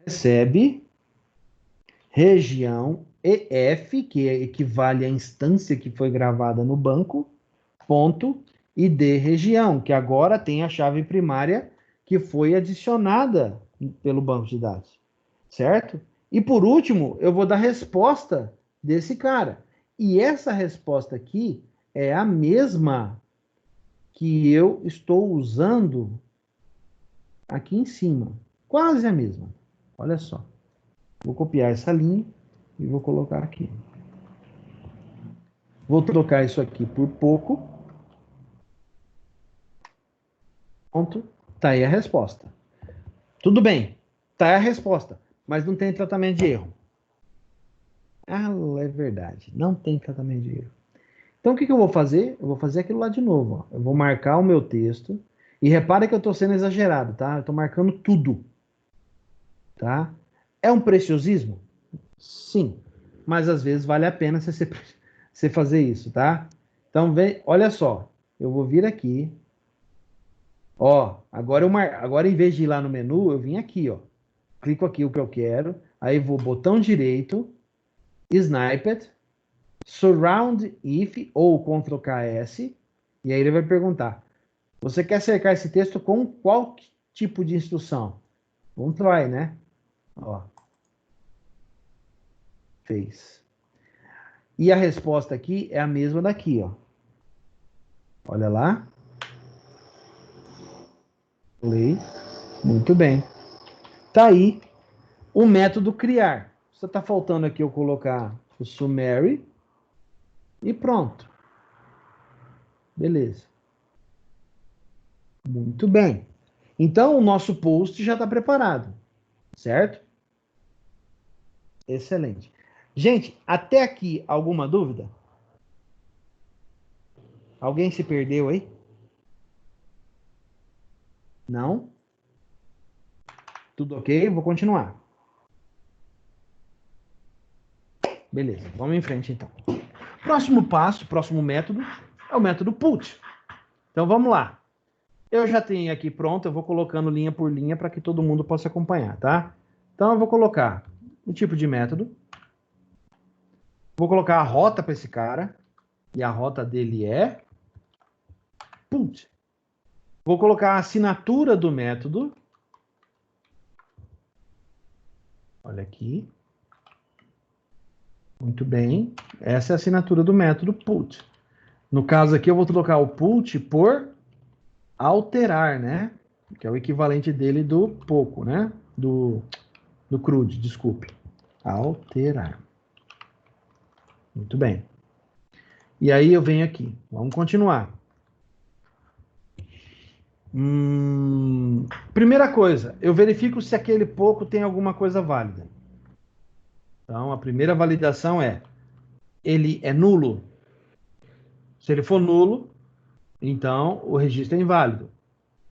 recebe região EF, que equivale à instância que foi gravada no banco, ponto id região, que agora tem a chave primária que foi adicionada pelo banco de dados, certo? E por último, eu vou dar resposta desse cara. E essa resposta aqui é a mesma que eu estou usando aqui em cima. Quase a mesma. Olha só. Vou copiar essa linha e vou colocar aqui. Vou trocar isso aqui por pouco. Ponto. Tá aí a resposta. Tudo bem, tá aí a resposta, mas não tem tratamento de erro. Ah, é verdade, não tem tratamento de erro. Então, o que eu vou fazer? Eu vou fazer aquilo lá de novo. Ó. Eu vou marcar o meu texto. E repara que eu estou sendo exagerado, tá? Eu estou marcando tudo, tá? É um preciosismo? Sim. Mas às vezes vale a pena você fazer isso, tá? Então, vem, olha só. Eu vou vir aqui. Ó, agora em vez de ir lá no menu, eu vim aqui, ó. Clico aqui o que eu quero. Aí vou botão direito, Snippet, Surround If ou Ctrl KS. E aí ele vai perguntar: você quer cercar esse texto com qual tipo de instrução? Vamos try, né? Ó, fez. E a resposta aqui é a mesma daqui, ó. Olha lá. Play. Muito bem. Tá aí o método criar. Só tá faltando aqui eu colocar o summary e pronto. Beleza. Muito bem. Então o nosso post já está preparado, certo? Excelente. Gente, até aqui alguma dúvida? Alguém se perdeu aí? Não? Tudo ok? Vou continuar. Beleza, vamos em frente então. Próximo passo, próximo método, é o método put. Então vamos lá. Eu já tenho aqui pronto, eu vou colocando linha por linha para que todo mundo possa acompanhar, tá? Então eu vou colocar o tipo de método. Vou colocar a rota para esse cara. E a rota dele é put. Vou colocar a assinatura do método. Olha aqui. Muito bem. Essa é a assinatura do método put. No caso aqui, eu vou trocar o put por alterar, né? Que é o equivalente dele do pouco, né? Do CRUD, desculpe. Alterar. Muito bem. E aí eu venho aqui. Vamos continuar. Primeira coisa, eu verifico se aquele pouco tem alguma coisa válida. Então, a primeira validação é: ele é nulo? Se ele for nulo, então o registro é inválido.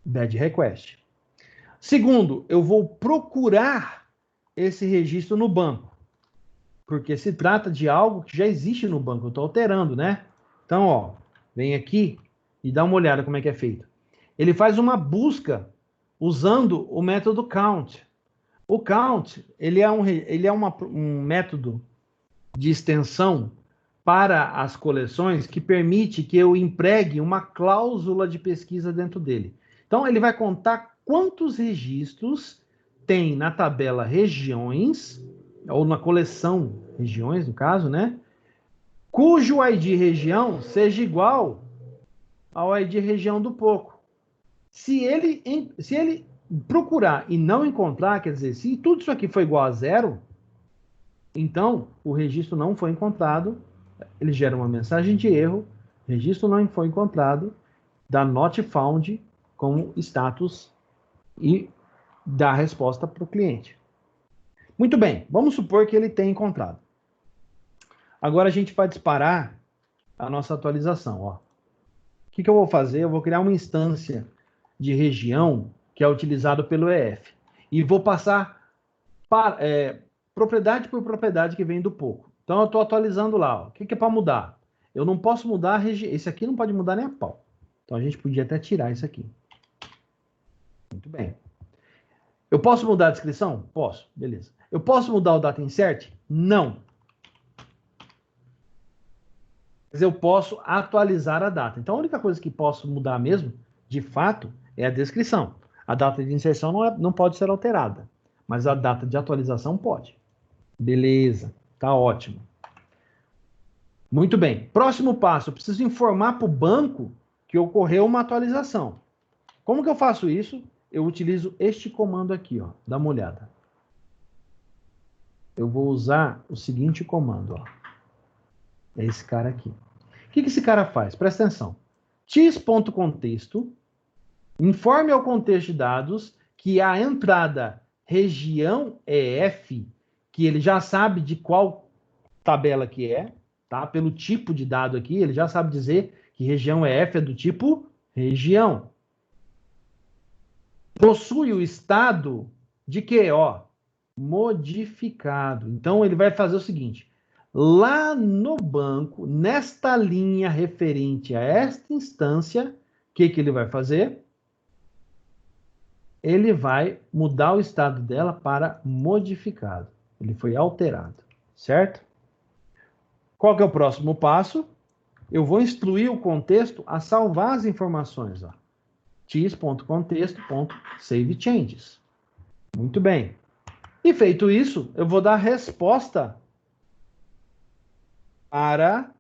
Bad request. Segundo, eu vou procurar esse registro no banco, porque se trata de algo que já existe no banco, eu estou alterando, né? Então, ó, vem aqui e dá uma olhada como é que é feito. Ele faz uma busca usando o método count. O count, ele é um método de extensão para as coleções que permite que eu empregue uma cláusula de pesquisa dentro dele. Então, ele vai contar quantos registros tem na tabela regiões, ou na coleção regiões, no caso, né? Cujo ID região seja igual ao ID região do pouco. Se ele procurar e não encontrar, quer dizer, se tudo isso aqui foi igual a zero, então o registro não foi encontrado, ele gera uma mensagem de erro, registro não foi encontrado, dá not found como status e dá a resposta para o cliente. Muito bem, vamos supor que ele tenha encontrado. Agora a gente vai disparar a nossa atualização. Ó. O que eu vou fazer? Eu vou criar uma instância de região que é utilizado pelo EF. E vou passar propriedade por propriedade que vem do pouco. Então eu estou atualizando lá. Ó. O que é para mudar? Eu não posso mudar a região. Esse aqui não pode mudar nem a pau. Então a gente podia até tirar isso aqui. Muito bem. Eu posso mudar a descrição? Posso. Beleza. Eu posso mudar o data insert? Não. Mas eu posso atualizar a data. Então a única coisa que posso mudar mesmo, de fato, é a descrição. A data de inserção não pode ser alterada. Mas a data de atualização pode. Beleza. Tá ótimo. Muito bem. Próximo passo, eu preciso informar para o banco que ocorreu uma atualização. Como que eu faço isso? Eu utilizo este comando aqui, ó. Dá uma olhada. Eu vou usar o seguinte comando, ó. É esse cara aqui. O que esse cara faz? Presta atenção. X.contexto Informe ao contexto de dados que a entrada região EF, que ele já sabe de qual tabela que é, tá? Pelo tipo de dado aqui, ele já sabe dizer que região EF é do tipo região. Possui o estado de quê? Ó, modificado. Então, ele vai fazer o seguinte. Lá no banco, nesta linha referente a esta instância, o que ele vai fazer? Ele vai mudar o estado dela para modificado. Ele foi alterado, certo? Qual que é o próximo passo? Eu vou instruir o contexto a salvar as informações. tis.contexto.savechanges. Muito bem. E feito isso, eu vou dar resposta para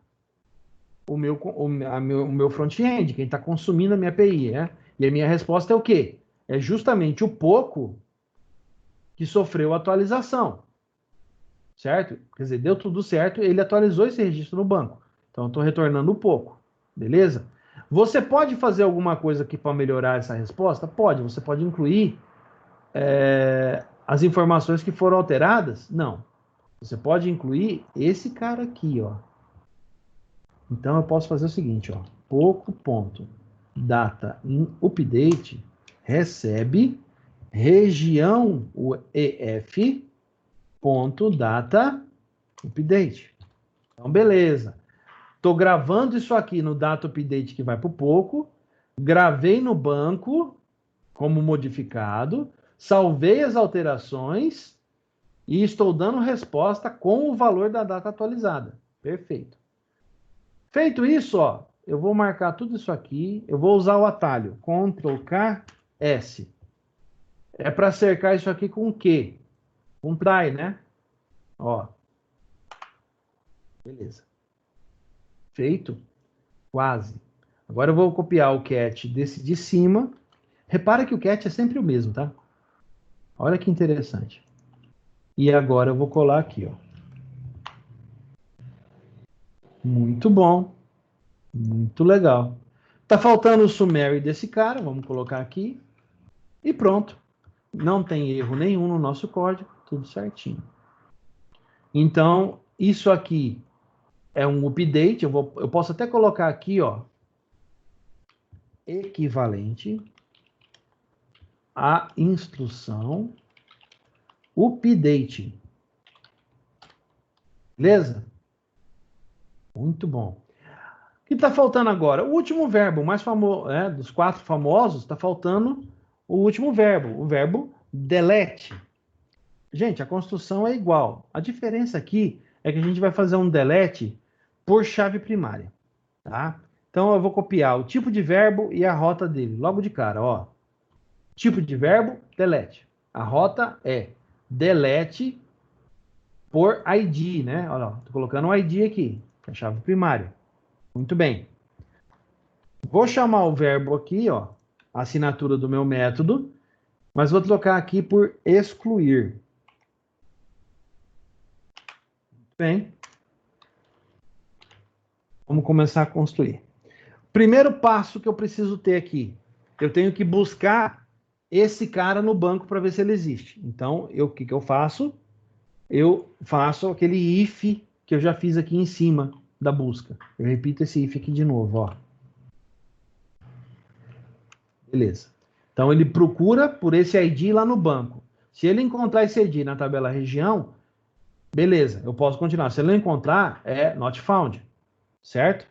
o meu front-end, quem está consumindo a minha API, né? E a minha resposta é o quê? É justamente o pouco que sofreu atualização, certo? Quer dizer, deu tudo certo, ele atualizou esse registro no banco. Então, eu estou retornando um pouco, beleza? Você pode fazer alguma coisa aqui para melhorar essa resposta? Pode, você pode incluir as informações que foram alteradas? Não. Você pode incluir esse cara aqui, ó. Então, eu posso fazer o seguinte, ó. Pouco ponto data in update recebe região EF ponto data update. Então, beleza. Estou gravando isso aqui no data update que vai para o pouco, gravei no banco como modificado, salvei as alterações e estou dando resposta com o valor da data atualizada. Perfeito. Feito isso, ó, eu vou marcar tudo isso aqui, eu vou usar o atalho Ctrl+K S. É para cercar isso aqui com o quê? Com try, né? Ó. Beleza. Feito? Quase. Agora eu vou copiar o cat desse de cima. Repara que o cat é sempre o mesmo, tá? Olha que interessante. E agora eu vou colar aqui, ó. Muito bom. Muito legal. Tá faltando o summary desse cara, vamos colocar aqui. E pronto. Não tem erro nenhum no nosso código, tudo certinho. Então, isso aqui é um update, eu posso até colocar aqui, ó, equivalente à instrução update. Beleza? Muito bom. O que está faltando agora? O último verbo, mais famoso, dos 4 famosos, está faltando o último verbo, o verbo delete. Gente, a construção é igual. A diferença aqui é que a gente vai fazer um delete por chave primária, tá? Então eu vou copiar o tipo de verbo e a rota dele, logo de cara, ó. Tipo de verbo, delete. A rota é delete por ID, né? Olha lá, tô colocando um ID aqui, que é a chave primária. Muito bem. Vou chamar o verbo aqui, ó, a assinatura do meu método, mas vou trocar aqui por excluir. Muito bem. Vamos começar a construir. Primeiro passo que eu preciso ter aqui, eu tenho que buscar esse cara no banco para ver se ele existe. Então, o que eu faço? Eu faço aquele if que eu já fiz aqui em cima da busca. Eu repito esse if aqui de novo, ó. Beleza. Então, ele procura por esse ID lá no banco. Se ele encontrar esse ID na tabela região, beleza, eu posso continuar. Se ele não encontrar, é not found, certo?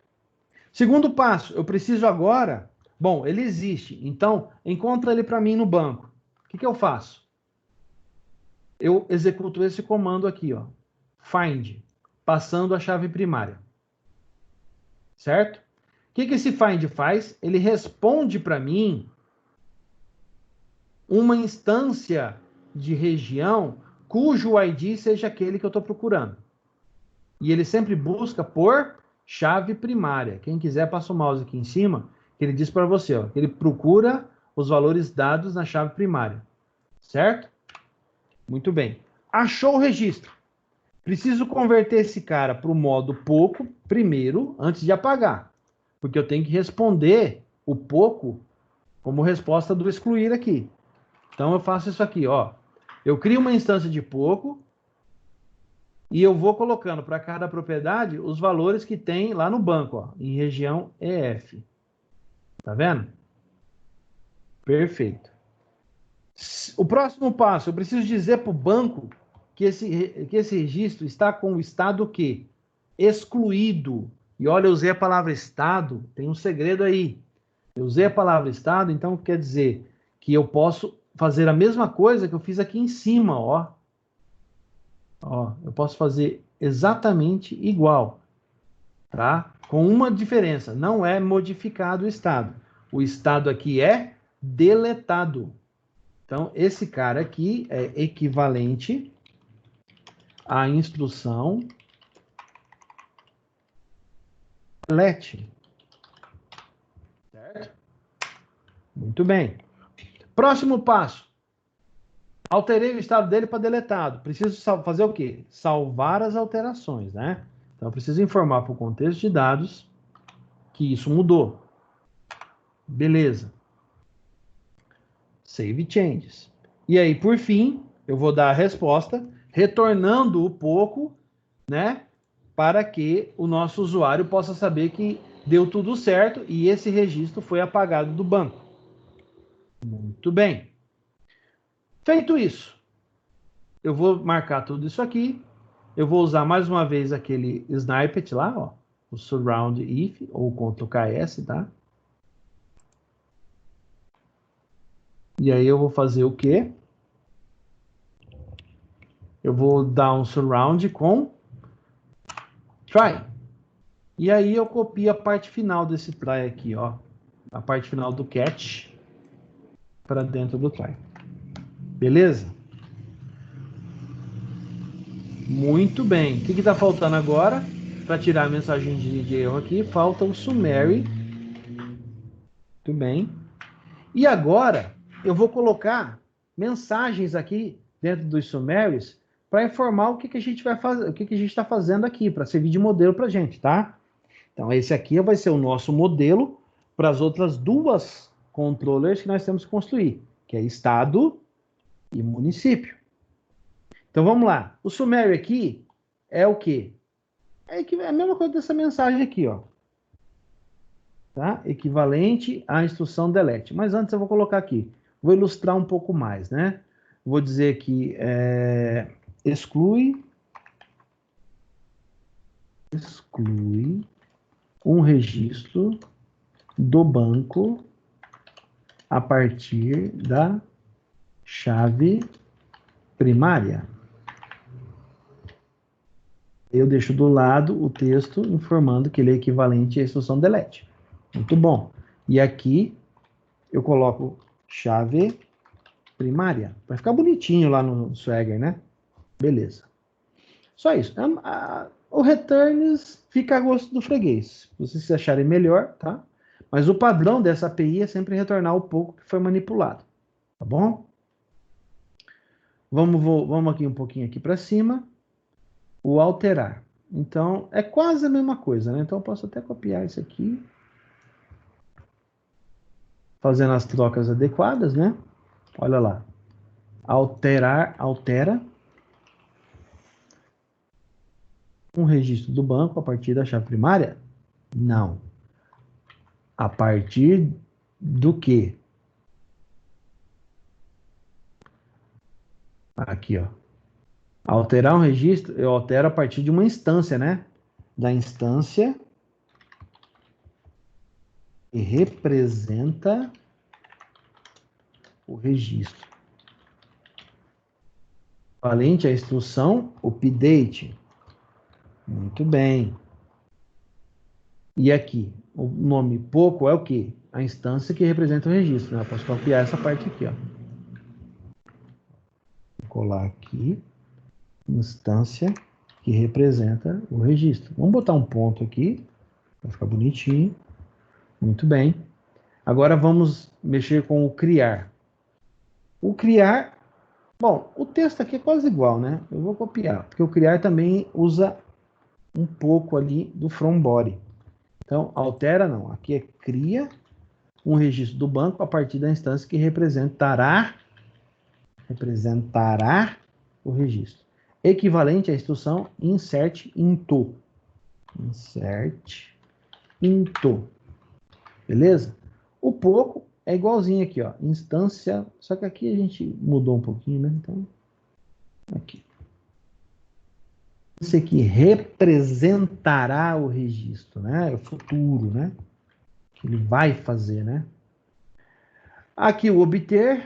Segundo passo, eu preciso agora... Bom, ele existe, então encontra ele para mim no banco. O que eu faço? Eu executo esse comando aqui, ó. Find, passando a chave primária. Certo? O que esse find faz? Ele responde para mim uma instância de região cujo ID seja aquele que eu estou procurando. E ele sempre busca por chave primária. Quem quiser, passa o mouse aqui em cima, que ele diz para você, ó, que ele procura os valores dados na chave primária. Certo? Muito bem. Achou o registro. Preciso converter esse cara para o modo pouco primeiro, antes de apagar. Porque eu tenho que responder o pouco como resposta do excluir aqui. Então, eu faço isso aqui, ó. Eu crio uma instância de pouco e eu vou colocando para cada propriedade os valores que tem lá no banco, ó, em região EF. Tá vendo? Perfeito. O próximo passo, eu preciso dizer para o banco que esse registro está com o estado o quê? Excluído. E olha, eu usei a palavra estado, tem um segredo aí. Eu usei a palavra estado, então quer dizer que eu posso fazer a mesma coisa que eu fiz aqui em cima, ó. Ó, eu posso fazer exatamente igual, tá? Com uma diferença, não é modificado o estado. O estado aqui é deletado. Então, esse cara aqui é equivalente à instrução delete. Certo? Muito bem. Próximo passo. Alterei o estado dele para deletado. Preciso fazer o quê? Salvar as alterações, né? Então, eu preciso informar para o contexto de dados que isso mudou. Beleza. Save changes. E aí, por fim, eu vou dar a resposta, retornando o pouco, né? Para que o nosso usuário possa saber que deu tudo certo e esse registro foi apagado do banco. Muito bem. Feito isso, eu vou marcar tudo isso aqui. Eu vou usar mais uma vez aquele snippet lá, ó, o surround if ou Ctrl+KS, tá? E aí eu vou fazer o quê? Eu vou dar um surround com try. E aí eu copio a parte final desse try aqui, ó. A parte final do catch para dentro do try. Beleza? Muito bem. O que está faltando agora? Para tirar a mensagem de erro aqui, falta o summary. Muito bem. E agora eu vou colocar mensagens aqui dentro dos summaries para informar o que a gente vai fazer, o que a gente está fazendo aqui, para servir de modelo para a gente, tá? Então, esse aqui vai ser o nosso modelo para as outras duas controllers que nós temos que construir, que é estado e município. Então, vamos lá. O summary aqui é o quê? É a mesma coisa dessa mensagem aqui, ó. Tá? Equivalente à instrução delete. Mas antes eu vou colocar aqui. Vou ilustrar um pouco mais, né? Vou dizer que exclui um registro do banco a partir da chave primária. Eu deixo do lado o texto informando que ele é equivalente à instrução delete. Muito bom. E aqui eu coloco chave primária. Vai ficar bonitinho lá no Swagger, né? Beleza. Só isso. O returns fica a gosto do freguês. Se vocês acharem melhor, tá? Mas o padrão dessa API é sempre retornar o pouco que foi manipulado. Tá bom? Vamos aqui um pouquinho aqui para cima. O alterar. Então, é quase a mesma coisa, né? Então, eu posso até copiar isso aqui. Fazendo as trocas adequadas, né? Olha lá. Alterar, altera um registro do banco a partir da chave primária? Não. A partir do quê? Aqui, ó. Alterar um registro, eu altero a partir de uma instância, né? Da instância que representa o registro. Valente à instrução update. Muito bem. E aqui, o nome pouco é o quê? A instância que representa o registro, né? Eu posso copiar essa parte aqui, ó. Vou colar aqui, instância que representa o registro. Vamos botar um ponto aqui, para ficar bonitinho. Muito bem. Agora vamos mexer com o criar. O criar, bom, o texto aqui é quase igual, né? Eu vou copiar, porque o criar também usa um pouco ali do from body. Então, altera não, aqui é cria um registro do banco a partir da instância que representará o registro. Equivalente à instrução insert into. Insert into. Beleza? O pouco é igualzinho aqui, ó. Instância, só que aqui a gente mudou um pouquinho, né? Então, aqui. Isso aqui representará o registro, né? É o futuro, né? Que ele vai fazer, né? Aqui o obter,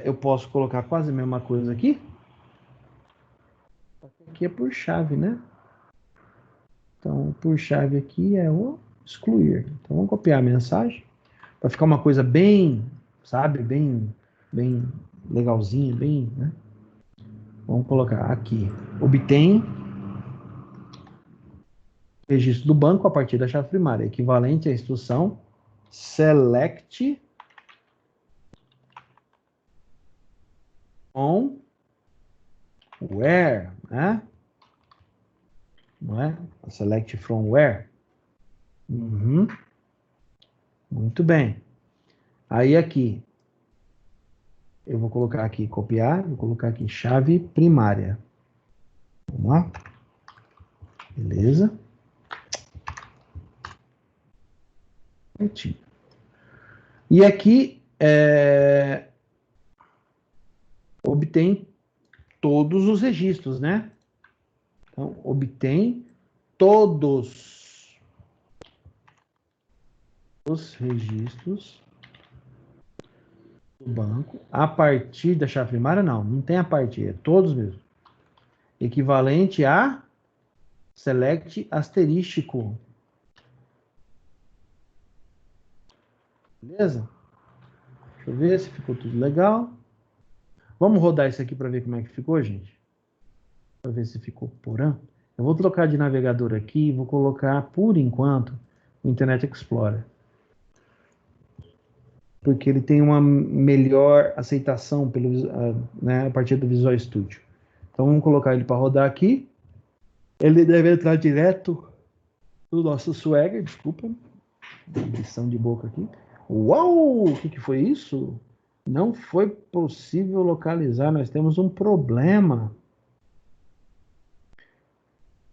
eu posso colocar quase a mesma coisa aqui. Aqui é por chave, né? Então, por chave aqui é o excluir. Então, vamos copiar a mensagem para ficar uma coisa bem, sabe, bem legalzinha, bem, né? Vamos colocar aqui, obtém registro do banco a partir da chave primária, equivalente à instrução select on where, né? Não é? Select from where. Uhum. Muito bem. Aí aqui, eu vou colocar aqui copiar, vou colocar aqui chave primária. Vamos lá? Beleza? Certinho. E aqui, obtém todos os registros, né? Então, obtém todos os registros do banco a partir da chave primária, não tem a partir, é todos mesmo. Equivalente a select asterístico. Beleza? Deixa eu ver se ficou tudo legal. Vamos rodar isso aqui para ver como é que ficou, gente? Para ver se ficou porã. Eu vou trocar de navegador aqui e vou colocar, por enquanto, o Internet Explorer. Porque ele tem uma melhor aceitação né, a partir do Visual Studio. Então vamos colocar ele para rodar aqui. Ele deve entrar direto no nosso Swagger, desculpa. Lição de boca aqui. Uau! O que foi isso? Não foi possível localizar, nós temos um problema.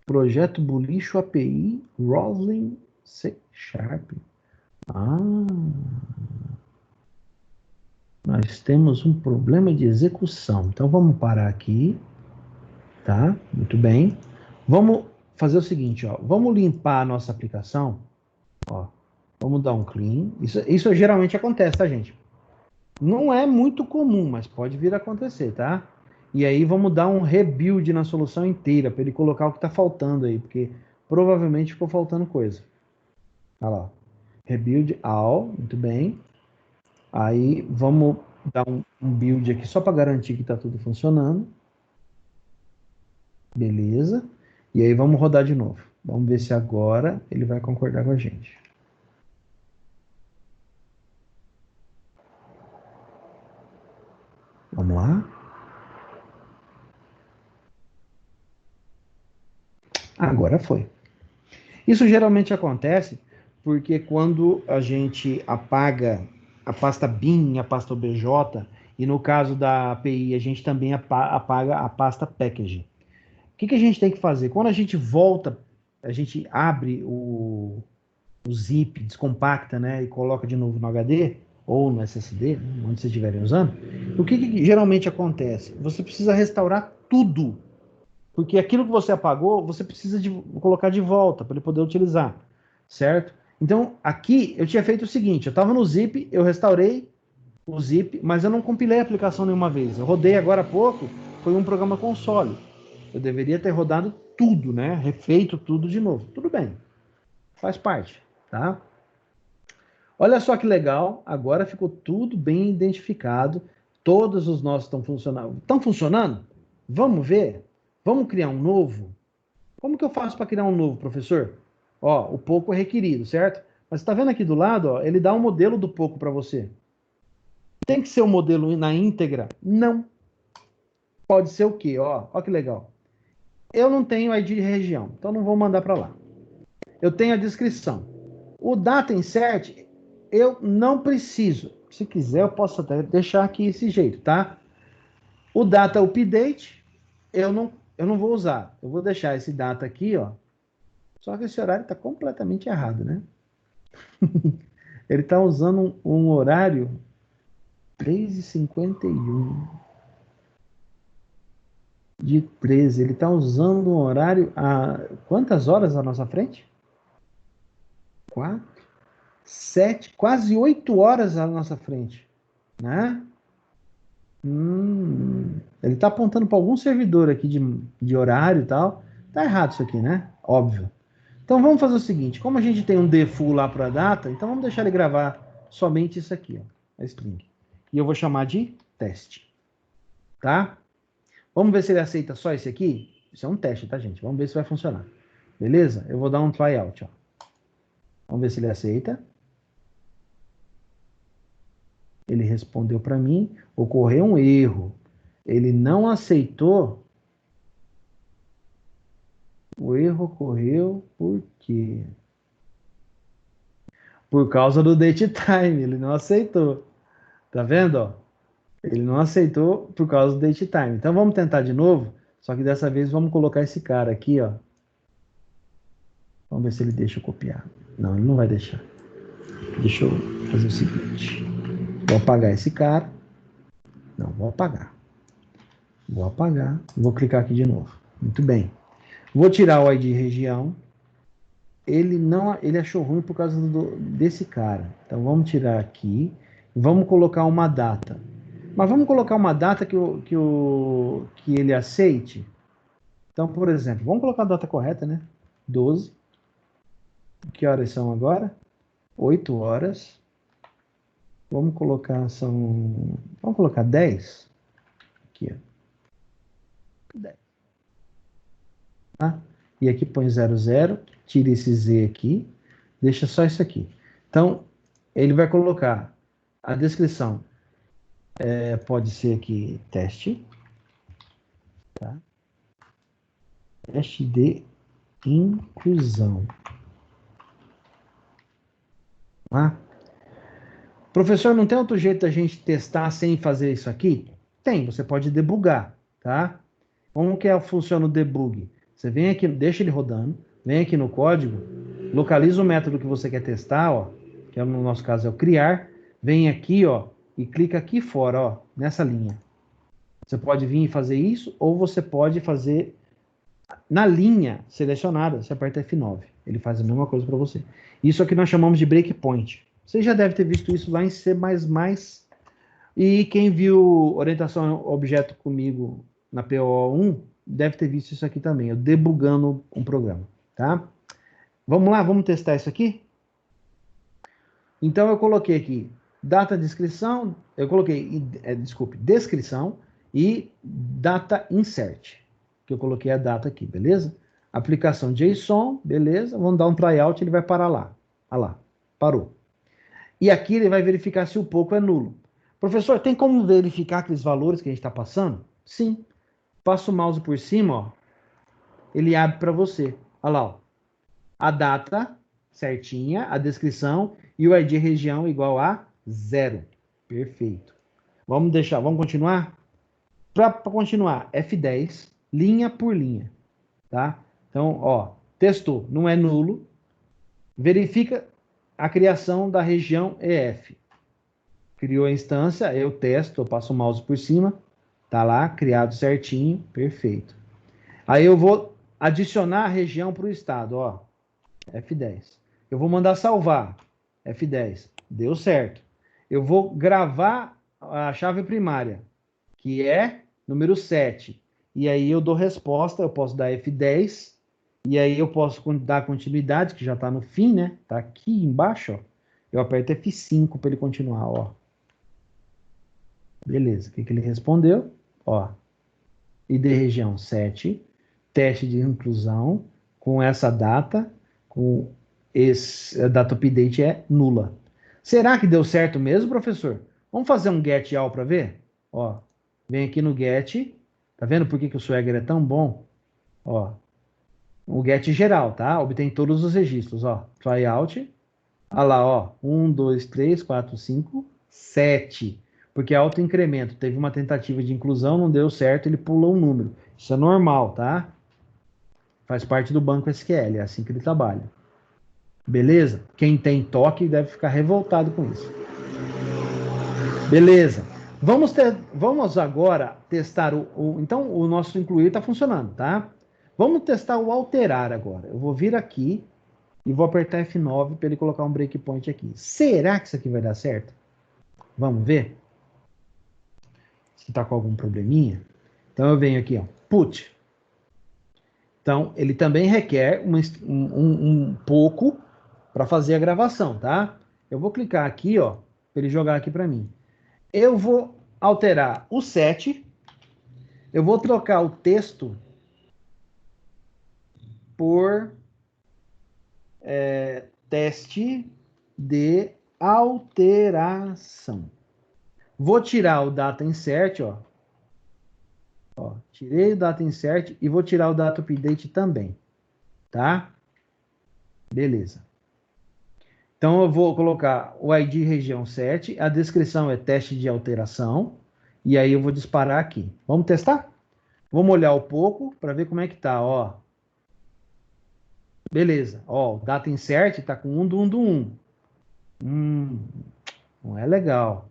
Projeto Bulicho API Roslyn C#. Nós temos um problema de execução. Então vamos parar aqui, tá? Muito bem. Vamos fazer o seguinte, ó. Vamos limpar a nossa aplicação, ó. Vamos dar um clean. Isso geralmente acontece, tá, gente? Não é muito comum, mas pode vir a acontecer, tá? E aí vamos dar um rebuild na solução inteira, para ele colocar o que está faltando aí, porque provavelmente ficou faltando coisa. Olha lá. Rebuild all, muito bem. Aí vamos dar um build aqui só para garantir que está tudo funcionando. Beleza. E aí vamos rodar de novo. Vamos ver se agora ele vai concordar com a gente. Vamos lá. Agora foi. Isso geralmente acontece porque quando a gente apaga a pasta bin, a pasta obj, e no caso da API a gente também apaga a pasta package. O que a gente tem que fazer? Quando a gente volta, a gente abre o zip, descompacta, né, e coloca de novo no HD ou no SSD, onde vocês estiverem usando, o que geralmente acontece? Você precisa restaurar tudo. Porque aquilo que você apagou, você precisa colocar de volta para ele poder utilizar, certo? Então, aqui eu tinha feito o seguinte, eu estava no zip, eu restaurei o zip, mas eu não compilei a aplicação nenhuma vez. Eu rodei agora há pouco, foi um programa console. Eu deveria ter rodado tudo, né? Refeito tudo de novo. Tudo bem, faz parte, tá? Olha só que legal, agora ficou tudo bem identificado, todos os nossos estão funcionando. Estão funcionando? Vamos ver? Vamos criar um novo? Como que eu faço para criar um novo, professor? Ó, o pouco é requerido, certo? Mas está vendo aqui do lado, ó, ele dá um modelo do pouco para você. Tem que ser um modelo na íntegra? Não. Pode ser o quê? Ó que legal. Eu não tenho ID de região, então não vou mandar para lá. Eu tenho a descrição. O data insert, eu não preciso. Se quiser, eu posso até deixar aqui esse jeito, tá? O data update, eu não vou usar. Eu vou deixar esse data aqui, ó. Só que esse horário está completamente errado, né? Ele está usando um horário 3h51 de 13. Ele está usando um horário a quantas horas à nossa frente? 4, 7, quase 8 horas à nossa frente, né? Ele está apontando para algum servidor aqui de horário e tal. Tá errado isso aqui, né? Óbvio. Então vamos fazer o seguinte, como a gente tem um default lá para a data, então vamos deixar ele gravar somente isso aqui, ó, a string. E eu vou chamar de teste, tá? Vamos ver se ele aceita só esse aqui? Isso é um teste, tá, gente? Vamos ver se vai funcionar. Beleza? Eu vou dar um tryout, ó. Vamos ver se ele aceita. Ele respondeu para mim, ocorreu um erro. Ele não aceitou. O erro ocorreu por quê? Por causa do date time, ele não aceitou. Tá vendo, ó? Ele não aceitou por causa do date time. Então vamos tentar de novo, só que dessa vez vamos colocar esse cara aqui, ó. Vamos ver se ele deixa eu copiar. Não, ele não vai deixar. Deixa eu fazer o seguinte. Vou apagar esse cara. Não, vou apagar. Vou apagar. Vou clicar aqui de novo. Muito bem. Vou tirar o ID região. Ele achou ruim por causa desse cara. Então vamos tirar aqui. Vamos colocar uma data. Mas vamos colocar uma data que ele aceite. Então, por exemplo, vamos colocar a data correta, né? 12. Que horas são agora? 8 horas. Vamos colocar, vamos colocar 10. Aqui, ó. 10. Tá? E aqui põe 00. Tira esse Z aqui. Deixa só isso aqui. Então, ele vai colocar a descrição. Pode ser aqui teste. Tá? Teste de inclusão. Tá? Professor, não tem outro jeito da gente testar sem fazer isso aqui? Tem, você pode debugar, tá? Como que funciona o debug? Você vem aqui, deixa ele rodando, vem aqui no código, localiza o método que você quer testar, ó, que no nosso caso é o criar, vem aqui, ó, e clica aqui fora, ó, nessa linha. Você pode vir e fazer isso, ou você pode fazer na linha selecionada, você aperta F9, ele faz a mesma coisa para você. Isso aqui nós chamamos de breakpoint. Você já deve ter visto isso lá em C++. E quem viu orientação a objeto comigo na PO1, deve ter visto isso aqui também, eu debugando um programa, tá? Vamos lá, vamos testar isso aqui? Então eu coloquei aqui data descrição, eu coloquei, descrição e data insert, que eu coloquei a data aqui, beleza? Aplicação JSON, beleza? Vamos dar um tryout, ele vai parar lá. Olha lá, parou. E aqui ele vai verificar se o pouco é nulo. Professor, tem como verificar aqueles valores que a gente está passando? Sim. Passa o mouse por cima, ó. Ele abre para você. Olha lá, ó. A data certinha, a descrição e o ID região igual a 0. Perfeito. Vamos continuar? Para continuar, F10, linha por linha. Tá? Então, ó, testou, não é nulo. Verifica a criação da região EF. Criou a instância, eu testo, eu passo o mouse por cima, tá lá, criado certinho, perfeito. Aí eu vou adicionar a região para o estado, ó, F10. Eu vou mandar salvar, F10, deu certo. Eu vou gravar a chave primária, que é número 7. E aí eu dou resposta, eu posso dar F10, e aí eu posso dar continuidade, que já está no fim, né? Tá aqui embaixo, ó. Eu aperto F5 para ele continuar, ó. Beleza, o que ele respondeu? Ó, ID região 7, teste de inclusão, com essa data, com esse data update é nula. Será que deu certo mesmo, professor? Vamos fazer um get all para ver? Ó, vem aqui no get, tá vendo por que o Swagger é tão bom? Ó, o get geral, tá? Obtém todos os registros, ó, tryout, Olha lá, ó. 1, 2, 3, 4, 5, 7. Porque autoincremento. Teve uma tentativa de inclusão, não deu certo, ele pulou um número. Isso é normal, tá? Faz parte do banco SQL, é assim que ele trabalha. Beleza? Quem tem toque deve ficar revoltado com isso. Beleza. Vamos agora testar então, o nosso incluir está funcionando, tá? Vamos testar o alterar agora. Eu vou vir aqui e vou apertar F9 para ele colocar um breakpoint aqui. Será que isso aqui vai dar certo? Vamos ver? Se está com algum probleminha. Então eu venho aqui, ó, put. Então ele também requer um pouco para fazer a gravação, tá? Eu vou clicar aqui, ó, para ele jogar aqui para mim. Eu vou alterar o set. Eu vou trocar o texto por teste de alteração. Vou tirar o data insert, ó. Ó, tirei o data insert e vou tirar o data update também, tá? Beleza. Então eu vou colocar o ID região 7, a descrição é teste de alteração, e aí eu vou disparar aqui. Vamos testar? Vamos olhar um pouco para ver como é que tá, ó. Beleza, ó, o data insert tá com 1 do 1 do 1. Não é legal.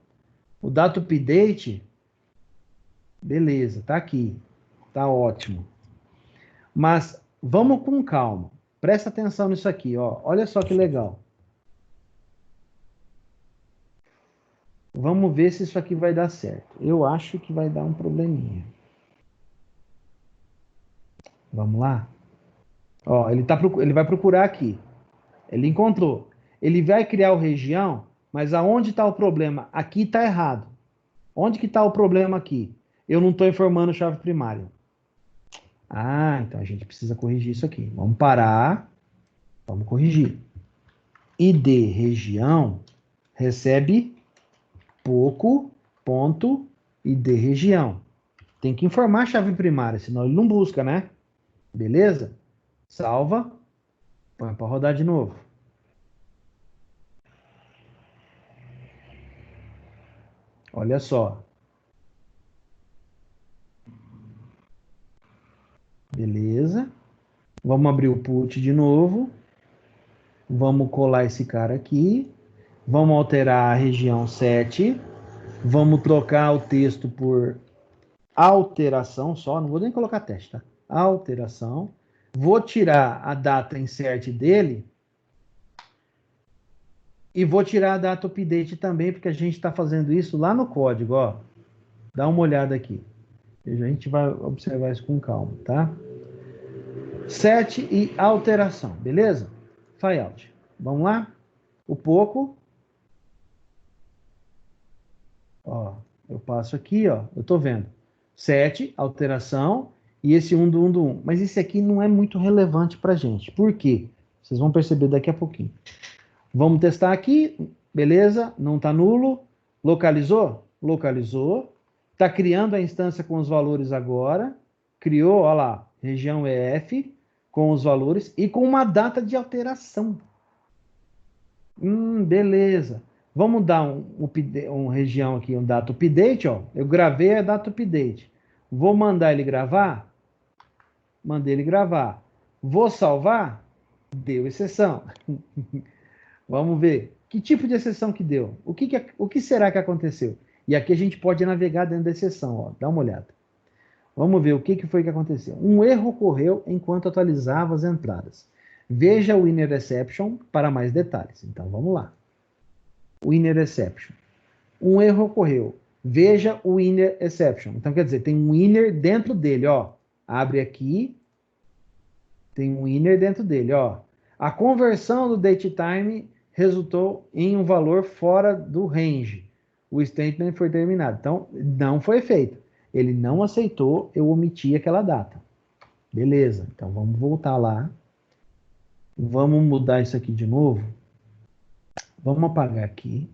O data update, beleza, tá aqui. Tá ótimo. Mas vamos com calma. Presta atenção nisso aqui, ó. Olha só que legal. Vamos ver se isso aqui vai dar certo. Eu acho que vai dar um probleminha. Vamos lá? Ó, ele vai procurar aqui. Ele encontrou. Ele vai criar o região, mas aonde está o problema? Aqui está errado. Onde que está o problema aqui? Eu não estou informando chave primária. Ah, então a gente precisa corrigir isso aqui. Vamos parar. Vamos corrigir. ID região recebe pouco ponto ID região. Tem que informar a chave primária, senão ele não busca, né? Beleza? Salva. Põe para rodar de novo. Olha só. Beleza. Vamos abrir o put de novo. Vamos colar esse cara aqui. Vamos alterar a região 7. Vamos trocar o texto por alteração só. Não vou nem colocar teste, tá? Alteração. Vou tirar a data insert dele. E vou tirar a data update também, porque a gente está fazendo isso lá no código, ó. Dá uma olhada aqui. A gente vai observar isso com calma, tá? Set e alteração, beleza? Flyout. Vamos lá? O pouco. Ó, eu passo aqui, ó. Eu tô vendo. Set, alteração e esse 1 do 1 do 1. Mas esse aqui não é muito relevante pra gente. Por quê? Vocês vão perceber daqui a pouquinho. Vamos testar aqui. Beleza? Não tá nulo. Localizou? Localizou. Tá criando a instância com os valores agora. Criou, ó lá, região EF com os valores e com uma data de alteração. Beleza. Vamos dar um região aqui, um data update, ó. Eu gravei a data update. Vou mandar ele gravar? Mandei ele gravar. Vou salvar? Deu exceção. Vamos ver. Que tipo de exceção que deu? O que será que aconteceu? E aqui a gente pode navegar dentro da exceção, ó. Dá uma olhada. Vamos ver o que foi que aconteceu. Um erro ocorreu enquanto atualizava as entradas. Veja o inner exception para mais detalhes. Então, vamos lá. O inner exception. Um erro ocorreu. Veja o inner exception. Então, quer dizer, tem um inner dentro dele, ó. Abre aqui. Tem um inner dentro dele, ó. A conversão do datetime resultou em um valor fora do range. O statement foi terminado. Então, não foi feito. Ele não aceitou, eu omiti aquela data. Beleza, então vamos voltar lá. Vamos mudar isso aqui de novo. Vamos apagar aqui.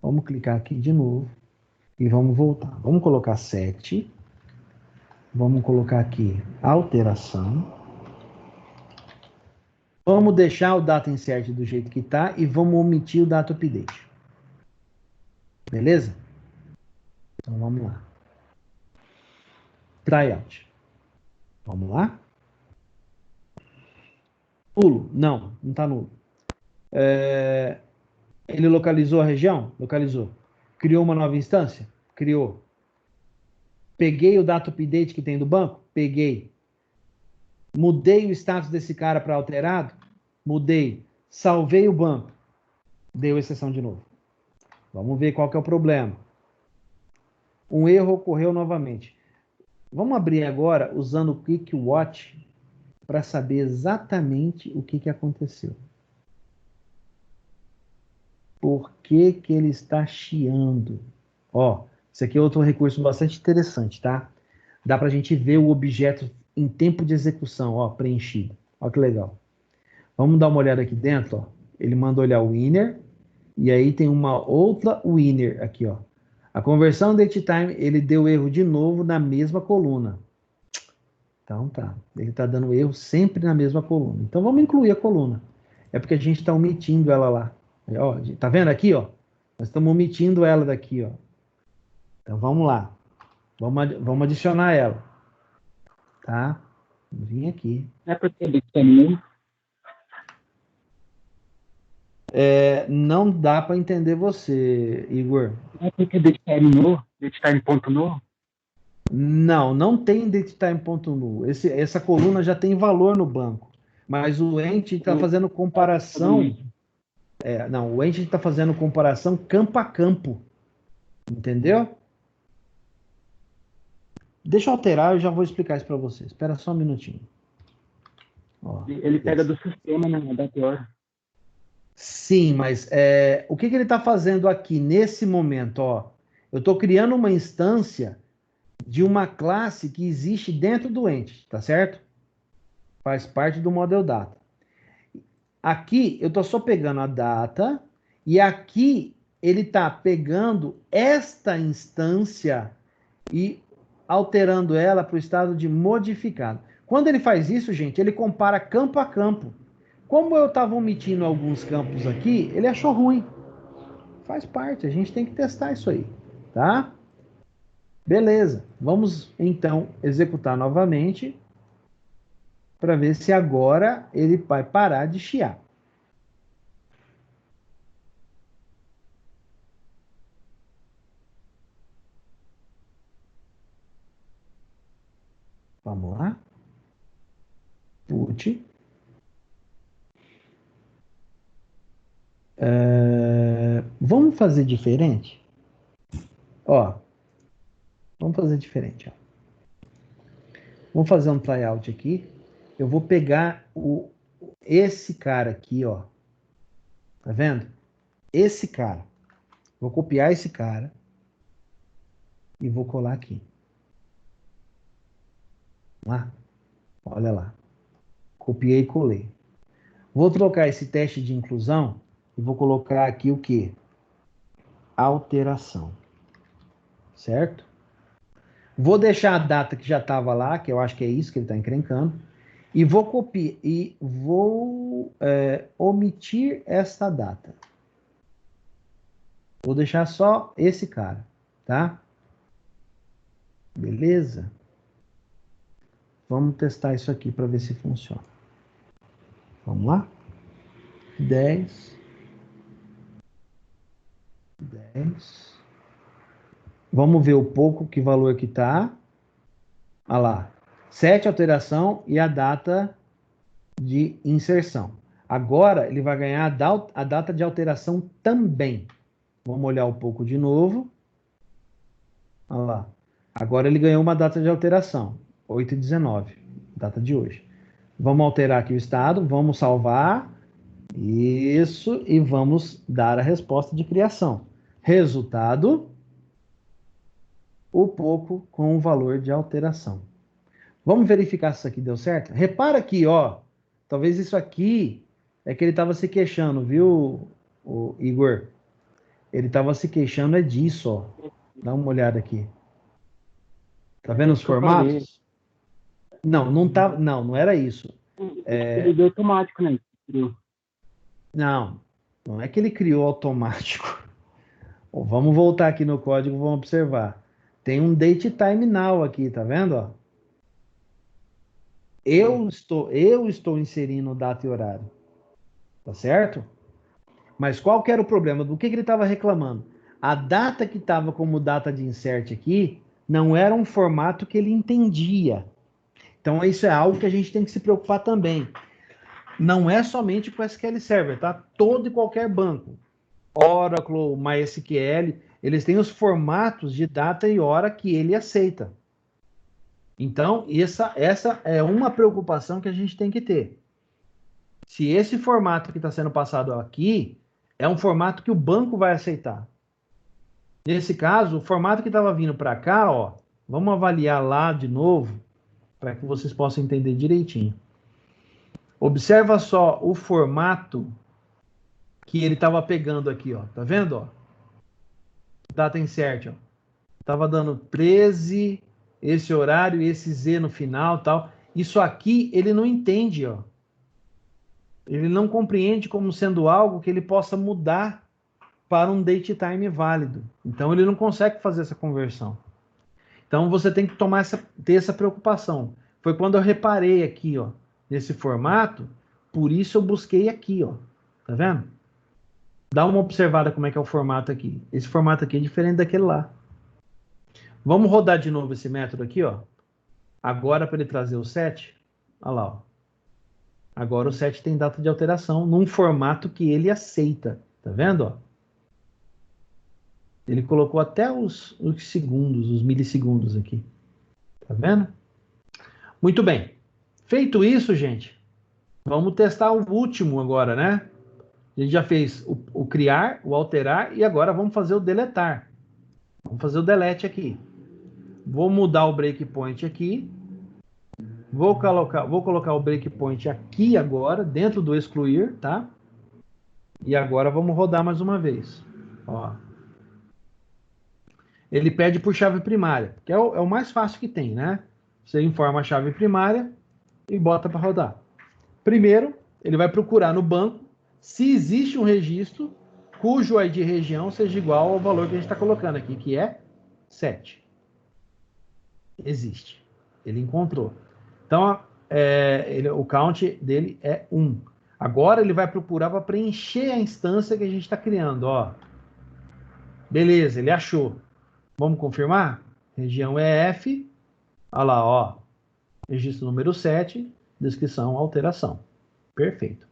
Vamos clicar aqui de novo. E vamos voltar. Vamos colocar 7. Vamos colocar aqui alteração. Vamos deixar o data insert do jeito que está e vamos omitir o data update. Beleza? Então vamos lá. Tryout. Vamos lá. Nulo? Não, não está nulo. Ele localizou a região? Localizou. Criou uma nova instância? Criou. Peguei o data update que tem do banco? Peguei. Mudei o status desse cara para alterado? Mudei. Salvei o banco? Deu exceção de novo. Vamos ver qual que é o problema. Um erro ocorreu novamente. Vamos abrir agora usando o Quick Watch para saber exatamente o que aconteceu. Por que que ele está chiando? Ó, isso aqui é outro recurso bastante interessante, tá? Dá para a gente ver o objeto em tempo de execução, ó, preenchido. Ó que legal. Vamos dar uma olhada aqui dentro, ó. Ele manda olhar o winner, e aí tem uma outra winner aqui, ó. A conversão date time, ele deu erro de novo na mesma coluna. Então tá, ele está dando erro sempre na mesma coluna. Então vamos incluir a coluna. É porque a gente está omitindo ela lá. Ó, tá vendo aqui, ó? Nós estamos omitindo ela daqui, ó. Então vamos lá. Vamos adicionar ela. Tá? Vou vir aqui. É porque ele terminou? Não dá para entender você, Igor. É porque ele terminou? Ele está em ponto novo? Não, não tem datetime.nu. Essa coluna já tem valor no banco. Mas o Entity está fazendo comparação. Não, o Entity está fazendo comparação campo a campo. Entendeu? Deixa eu alterar, eu já vou explicar isso para vocês. Espera só um minutinho. Ó, Ele pega do sistema, né? Da pior. Sim, mas o que ele está fazendo aqui nesse momento? Ó, eu estou criando uma instância de uma classe que existe dentro do Entity, tá certo? Faz parte do Model Data. Aqui eu estou só pegando a data e aqui ele está pegando esta instância e alterando ela para o estado de modificado. Quando ele faz isso, gente, ele compara campo a campo. Como eu estava omitindo alguns campos aqui, ele achou ruim. Faz parte, a gente tem que testar isso aí, tá? Beleza, vamos então executar novamente para ver se agora ele vai parar de chiar. Vamos lá. Put. Vamos fazer diferente? Ó, vamos fazer diferente. Ó. Vamos fazer um tryout aqui. Eu vou pegar esse cara aqui, ó. Tá vendo? Esse cara. Vou copiar esse cara e vou colar aqui. Lá. Olha lá. Copiei e colei. Vou trocar esse teste de inclusão e vou colocar aqui o quê? Alteração. Certo? Vou deixar a data que já estava lá, que eu acho que é isso que ele está encrencando, e vou copiar e vou omitir essa data. Vou deixar só esse cara, tá? Beleza? Vamos testar isso aqui para ver se funciona. Vamos lá? 10. Vamos ver o pouco, que valor que tá. Olha lá. 7 alteração e a data de inserção. Agora ele vai ganhar a data de alteração também. Vamos olhar um pouco de novo. Olha lá. Agora ele ganhou uma data de alteração. 8/19. Data de hoje. Vamos alterar aqui o estado. Vamos salvar. Isso. E vamos dar a resposta de criação. Resultado. O pouco com o valor de alteração. Vamos verificar se isso aqui deu certo? Repara aqui, ó. Talvez isso aqui é que ele estava se queixando, viu, o Igor? Ele estava se queixando disso, ó. Dá uma olhada aqui. Tá vendo os formatos? Não, não era isso. Ele deu automático, né? criou. Não é que ele criou automático. Bom, vamos voltar aqui no código, vamos observar. Tem um date time now aqui, tá vendo? Ó? Eu estou inserindo data e horário. Tá certo? Mas qual que era o problema? Do que ele estava reclamando? A data que estava como data de insert aqui não era um formato que ele entendia. Então, isso é algo que a gente tem que se preocupar também. Não é somente com o SQL Server, tá? Todo e qualquer banco. Oracle, MySQL, eles têm os formatos de data e hora que ele aceita. Então, essa é uma preocupação que a gente tem que ter. Se esse formato que está sendo passado aqui é um formato que o banco vai aceitar. Nesse caso, o formato que estava vindo para cá, ó, vamos avaliar lá de novo, para que vocês possam entender direitinho. Observa só o formato que ele estava pegando aqui, ó. Tá vendo, ó? Data insert, ó. Tava dando 13, esse horário, esse Z no final, tal. Isso aqui ele não entende, ó. Ele não compreende como sendo algo que ele possa mudar para um date time válido. Então ele não consegue fazer essa conversão. Então você tem que ter essa preocupação. Foi quando eu reparei aqui, ó, nesse formato, por isso eu busquei aqui, ó. Tá vendo? Dá uma observada como é que é o formato aqui. Esse formato aqui é diferente daquele lá. Vamos rodar de novo esse método aqui, ó. Agora para ele trazer o set, olha lá, ó. Agora o set tem data de alteração num formato que ele aceita. Tá vendo, ó? Ele colocou até os segundos, os milissegundos aqui. Tá vendo? Muito bem. Feito isso, gente, vamos testar o último agora, né? A gente já fez o criar, o alterar e agora vamos fazer o deletar. Vamos fazer o delete aqui. Vou mudar o breakpoint aqui. Vou colocar o breakpoint aqui agora, dentro do excluir, tá? E agora vamos rodar mais uma vez. Ó. Ele pede por chave primária, que é o mais fácil que tem, né? Você informa a chave primária e bota para rodar. Primeiro, ele vai procurar no banco se existe um registro cujo ID região seja igual ao valor que a gente está colocando aqui, que é 7. Existe. Ele encontrou. Então, o count dele é 1. Agora ele vai procurar para preencher a instância que a gente está criando. Ó. Beleza, ele achou. Vamos confirmar? Região EF. Olha lá, ó. Registro número 7, descrição, alteração. Perfeito.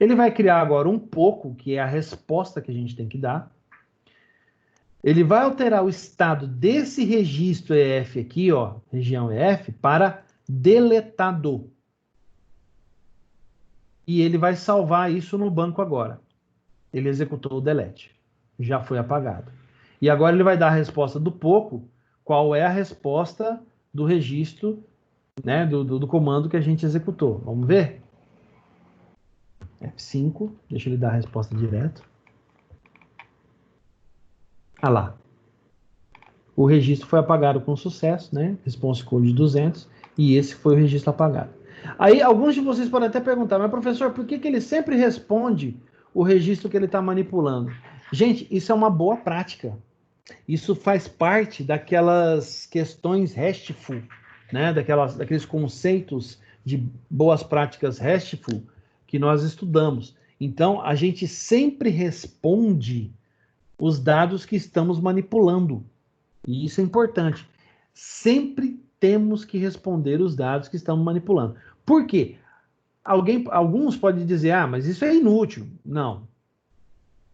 Ele vai criar agora um pouco, que é a resposta que a gente tem que dar. Ele vai alterar o estado desse registro EF aqui, ó, região EF, para deletado. E ele vai salvar isso no banco agora. Ele executou o delete. Já foi apagado. E agora ele vai dar a resposta do pouco, qual é a resposta do registro, né, do comando que a gente executou. Vamos ver? F5, deixa ele dar a resposta direto. Ah lá. O registro foi apagado com sucesso, né? Response code 200, e esse foi o registro apagado. Aí, alguns de vocês podem até perguntar, mas professor, por que ele sempre responde o registro que ele está manipulando? Gente, isso é uma boa prática. Isso faz parte daquelas questões RESTful, né? Daqueles conceitos de boas práticas RESTful que nós estudamos. Então, a gente sempre responde os dados que estamos manipulando. E isso é importante. Sempre temos que responder os dados que estamos manipulando. Por quê? Alguns podem dizer, mas isso é inútil. Não.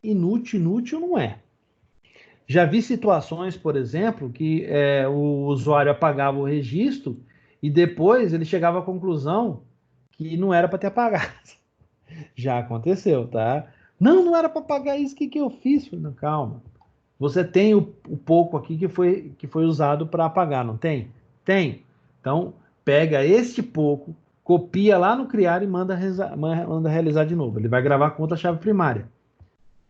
Inútil não é. Já vi situações, por exemplo, que o usuário apagava o registro e depois ele chegava à conclusão que não era para ter apagado. Já aconteceu, tá? Não era para apagar isso, o que eu fiz? Não, calma. Você tem o pouco aqui que foi usado para apagar, não tem? Tem. Então, pega este pouco, copia lá no criar e manda realizar de novo. Ele vai gravar com outra chave primária.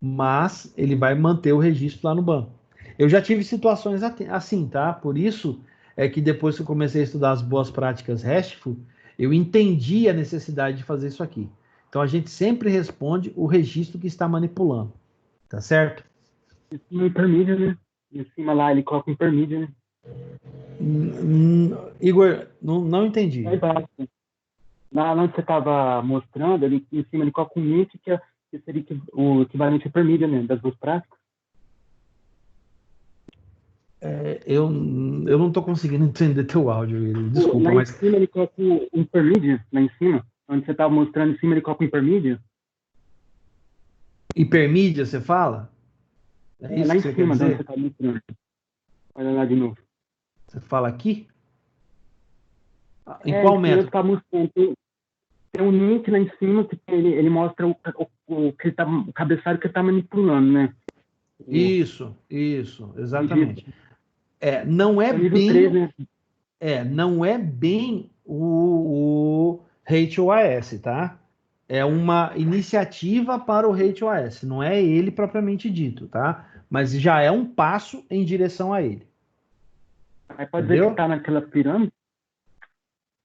Mas ele vai manter o registro lá no banco. Eu já tive situações assim, tá? Por isso é que depois que eu comecei a estudar as boas práticas RESTful, eu entendi a necessidade de fazer isso aqui. Então, a gente sempre responde o registro que está manipulando. Tá certo? No intermídio, né? Em cima lá, ele coloca o intermídio, né? Igor, não entendi. Aí basta. Na onde você estava mostrando, ali em cima ele coloca um link que seria o equivalente ao intermídio, né? Das duas práticas. Eu não estou conseguindo entender teu áudio, Igor. Desculpa, Lá em mas cima ele coloca o intermídio, lá em cima. Onde você estava mostrando em cima, ele coloca o intermídio. hipermídia, você fala? É isso Lá que em você quer cima de onde você dizer? estava mostrando. Olha lá de novo. Você fala aqui? Em qual Em cima método? está mostrando. Tem um link lá em cima que ele mostra o que ele tá, o cabeçalho que ele está manipulando, né? Isso, O nível, exatamente. Não é é o nível 3, bem, né? não é bem o Rate OAS, tá? É uma iniciativa para o Rate OAS, não é ele propriamente dito, tá? Mas já é um passo em direção a ele, Aí pode ver que entendeu? está naquela pirâmide.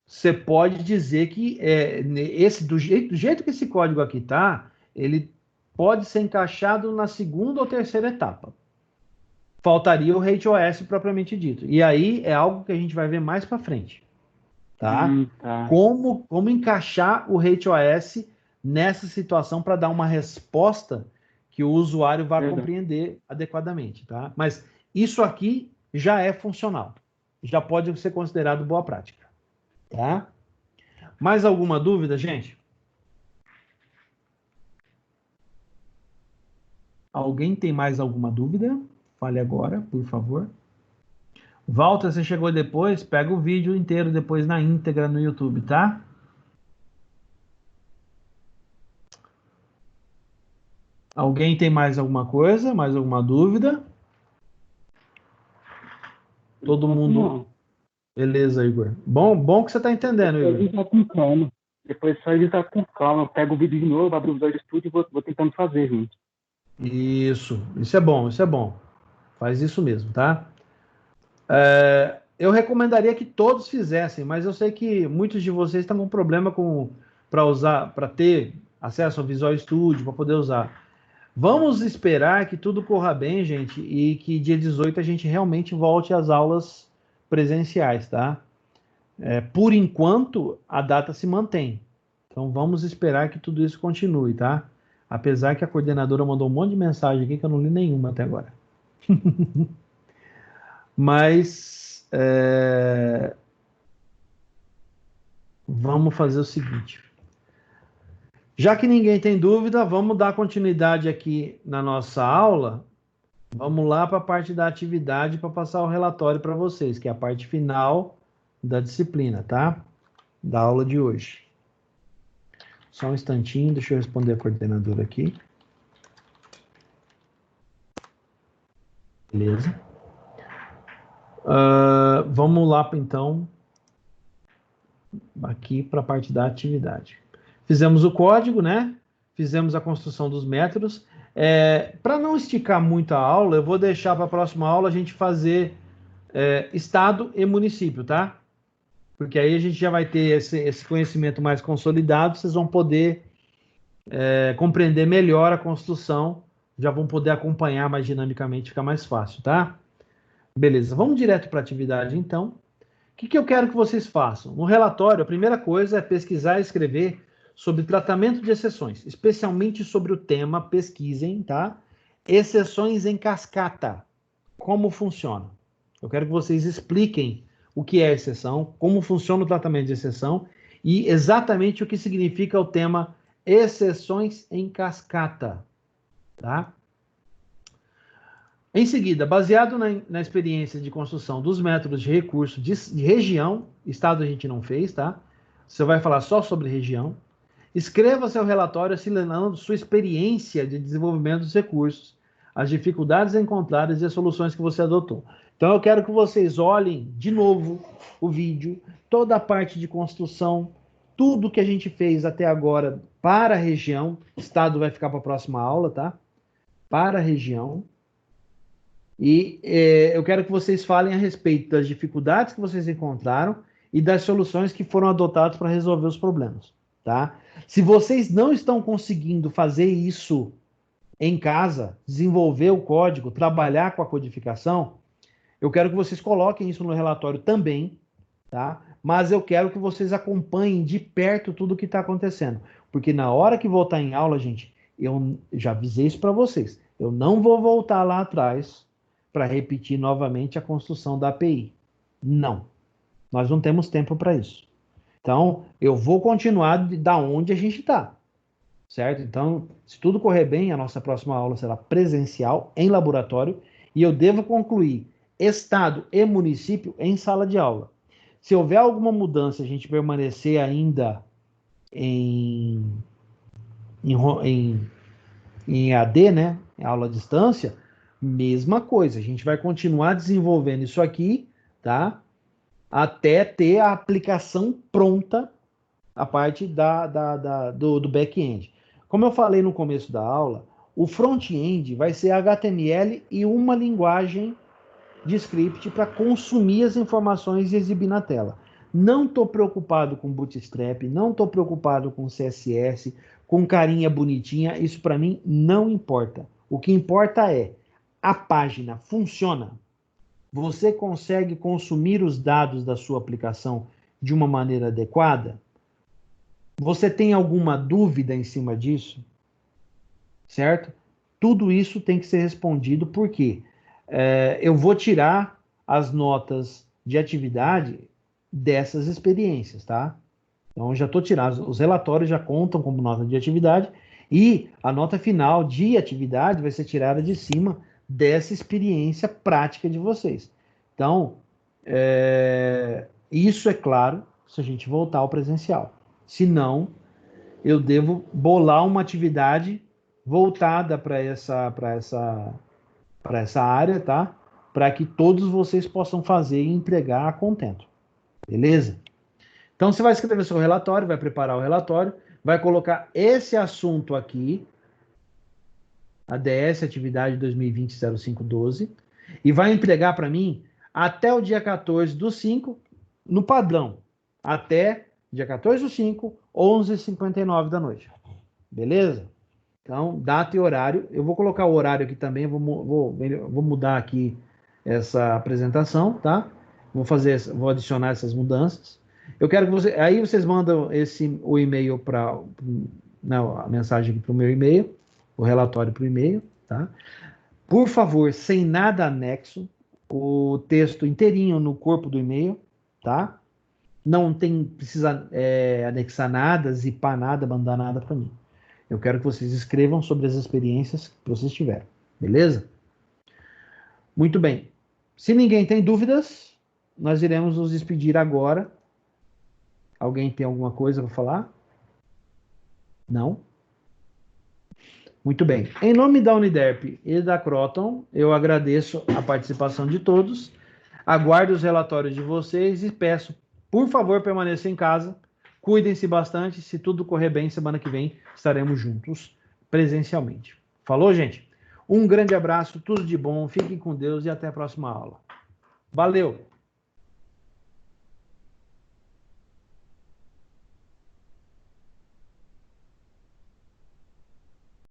Você pode dizer que do jeito que esse código aqui tá, ele pode ser encaixado na segunda ou terceira etapa. Faltaria o Rate OS propriamente dito. E aí é algo que a gente vai ver mais para frente, tá? Tá. Como encaixar o Rate OS nessa situação para dar uma resposta que o usuário vá Verdade. compreender adequadamente, tá? Mas isso aqui já é funcional. Já pode ser considerado boa prática, tá? Mais alguma dúvida, gente? Alguém tem mais alguma dúvida? Fale agora, por favor. Walter, você chegou depois? Pega o vídeo inteiro depois na íntegra no YouTube, tá? Alguém tem mais alguma coisa? Mais alguma dúvida? Todo mundo. Não. Beleza, Igor. Bom que você está entendendo, Depois Igor. ele tá com calma. Depois só ele tá com calma. Eu pego o vídeo de novo, abro o Visual Studio e vou tentando fazer, gente. Isso é bom, isso é bom. Faz isso mesmo, tá? Eu recomendaria que todos fizessem, mas eu sei que muitos de vocês estão com problema para ter acesso ao Visual Studio, para poder usar. Vamos esperar que tudo corra bem, gente, e que dia 18 a gente realmente volte às aulas presenciais, tá? Por enquanto, a data se mantém. Então vamos esperar que tudo isso continue, tá? Apesar que a coordenadora mandou um monte de mensagem aqui que eu não li nenhuma até agora. Mas vamos fazer o seguinte. Já que ninguém tem dúvida, vamos dar continuidade aqui na nossa aula. Vamos lá para a parte da atividade para passar o relatório para vocês, que é a parte final da disciplina, tá? Da aula de hoje. Só um instantinho, deixa eu responder a coordenadora aqui. Beleza. Vamos lá, então, aqui para a parte da atividade. Fizemos o código, né? Fizemos a construção dos métodos. Para não esticar muito a aula, eu vou deixar para a próxima aula a gente fazer estado e município, tá? Porque aí a gente já vai ter esse conhecimento mais consolidado, vocês vão poder compreender melhor a construção, já vão poder acompanhar mais dinamicamente, fica mais fácil, tá? Beleza, vamos direto para a atividade então. O que eu quero que vocês façam? No relatório, a primeira coisa é pesquisar e escrever sobre tratamento de exceções, especialmente sobre o tema, pesquisem, tá? Exceções em cascata. Como funciona? Eu quero que vocês expliquem o que é exceção, como funciona o tratamento de exceção e exatamente o que significa o tema exceções em cascata, tá? Em seguida, baseado na experiência de construção dos métodos de recurso de região, estado a gente não fez, tá? Você vai falar só sobre região. Escreva seu relatório assinalando sua experiência de desenvolvimento dos recursos, as dificuldades encontradas e as soluções que você adotou. Então, eu quero que vocês olhem de novo o vídeo, toda a parte de construção, tudo que a gente fez até agora para a região. Estado vai ficar para a próxima aula, tá? Para a região. E eu quero que vocês falem a respeito das dificuldades que vocês encontraram e das soluções que foram adotadas para resolver os problemas. tá? Se vocês não estão conseguindo fazer isso em casa, desenvolver o código, trabalhar com a codificação, eu quero que vocês coloquem isso no relatório também, tá? Mas eu quero que vocês acompanhem de perto tudo o que está acontecendo. Porque na hora que voltar em aula, gente, eu já avisei isso para vocês. Eu não vou voltar lá atrás para repetir novamente a construção da API. Não. Nós não temos tempo para isso. Então, eu vou continuar da onde a gente está. Certo? Então, se tudo correr bem, a nossa próxima aula será presencial, em laboratório, e eu devo concluir estado e município em sala de aula. Se houver alguma mudança, a gente permanecer ainda em AD, né? Em aula à distância, mesma coisa. A gente vai continuar desenvolvendo isso aqui, tá? Até ter a aplicação pronta, a parte do back-end. Como eu falei no começo da aula, o front-end vai ser HTML e uma linguagem de script para consumir as informações e exibir na tela. Não estou preocupado com Bootstrap, não estou preocupado com CSS, com carinha bonitinha, isso para mim não importa. O que importa é, a página funciona? Você consegue consumir os dados da sua aplicação de uma maneira adequada? Você tem alguma dúvida em cima disso? Certo? Tudo isso tem que ser respondido, porque eu vou tirar as notas de atividade dessas experiências, tá? Então, já estou tirando. Os relatórios já contam como nota de atividade e a nota final de atividade vai ser tirada de cima dessa experiência prática de vocês. Então, isso é claro se a gente voltar ao presencial. Se não, eu devo bolar uma atividade voltada para essa área, tá? Para que todos vocês possam fazer e entregar a contento. Beleza? Então, você vai escrever seu relatório, vai preparar o relatório, vai colocar esse assunto aqui, ADS, atividade 2020-0512, e vai entregar para mim até o dia 14/5, no padrão, até dia 14/5, 11h59 da noite. Beleza? Então, data e horário. Eu vou colocar o horário aqui também, vou mudar aqui essa apresentação, tá? Vou adicionar essas mudanças. Eu quero que aí vocês mandam o e-mail para a mensagem para o meu e-mail, o relatório para o e-mail, tá? Por favor, sem nada anexo, o texto inteirinho no corpo do e-mail, tá? Não precisa anexar nada, zipar nada, mandar nada para mim. Eu quero que vocês escrevam sobre as experiências que vocês tiveram, beleza? Muito bem. Se ninguém tem dúvidas, nós iremos nos despedir agora. Alguém tem alguma coisa para falar? Não? Muito bem. Em nome da Uniderp e da Croton, eu agradeço a participação de todos, aguardo os relatórios de vocês e peço, por favor, permaneçam em casa, cuidem-se bastante, se tudo correr bem, semana que vem estaremos juntos presencialmente. Falou, gente? Um grande abraço, tudo de bom, fiquem com Deus e até a próxima aula. Valeu!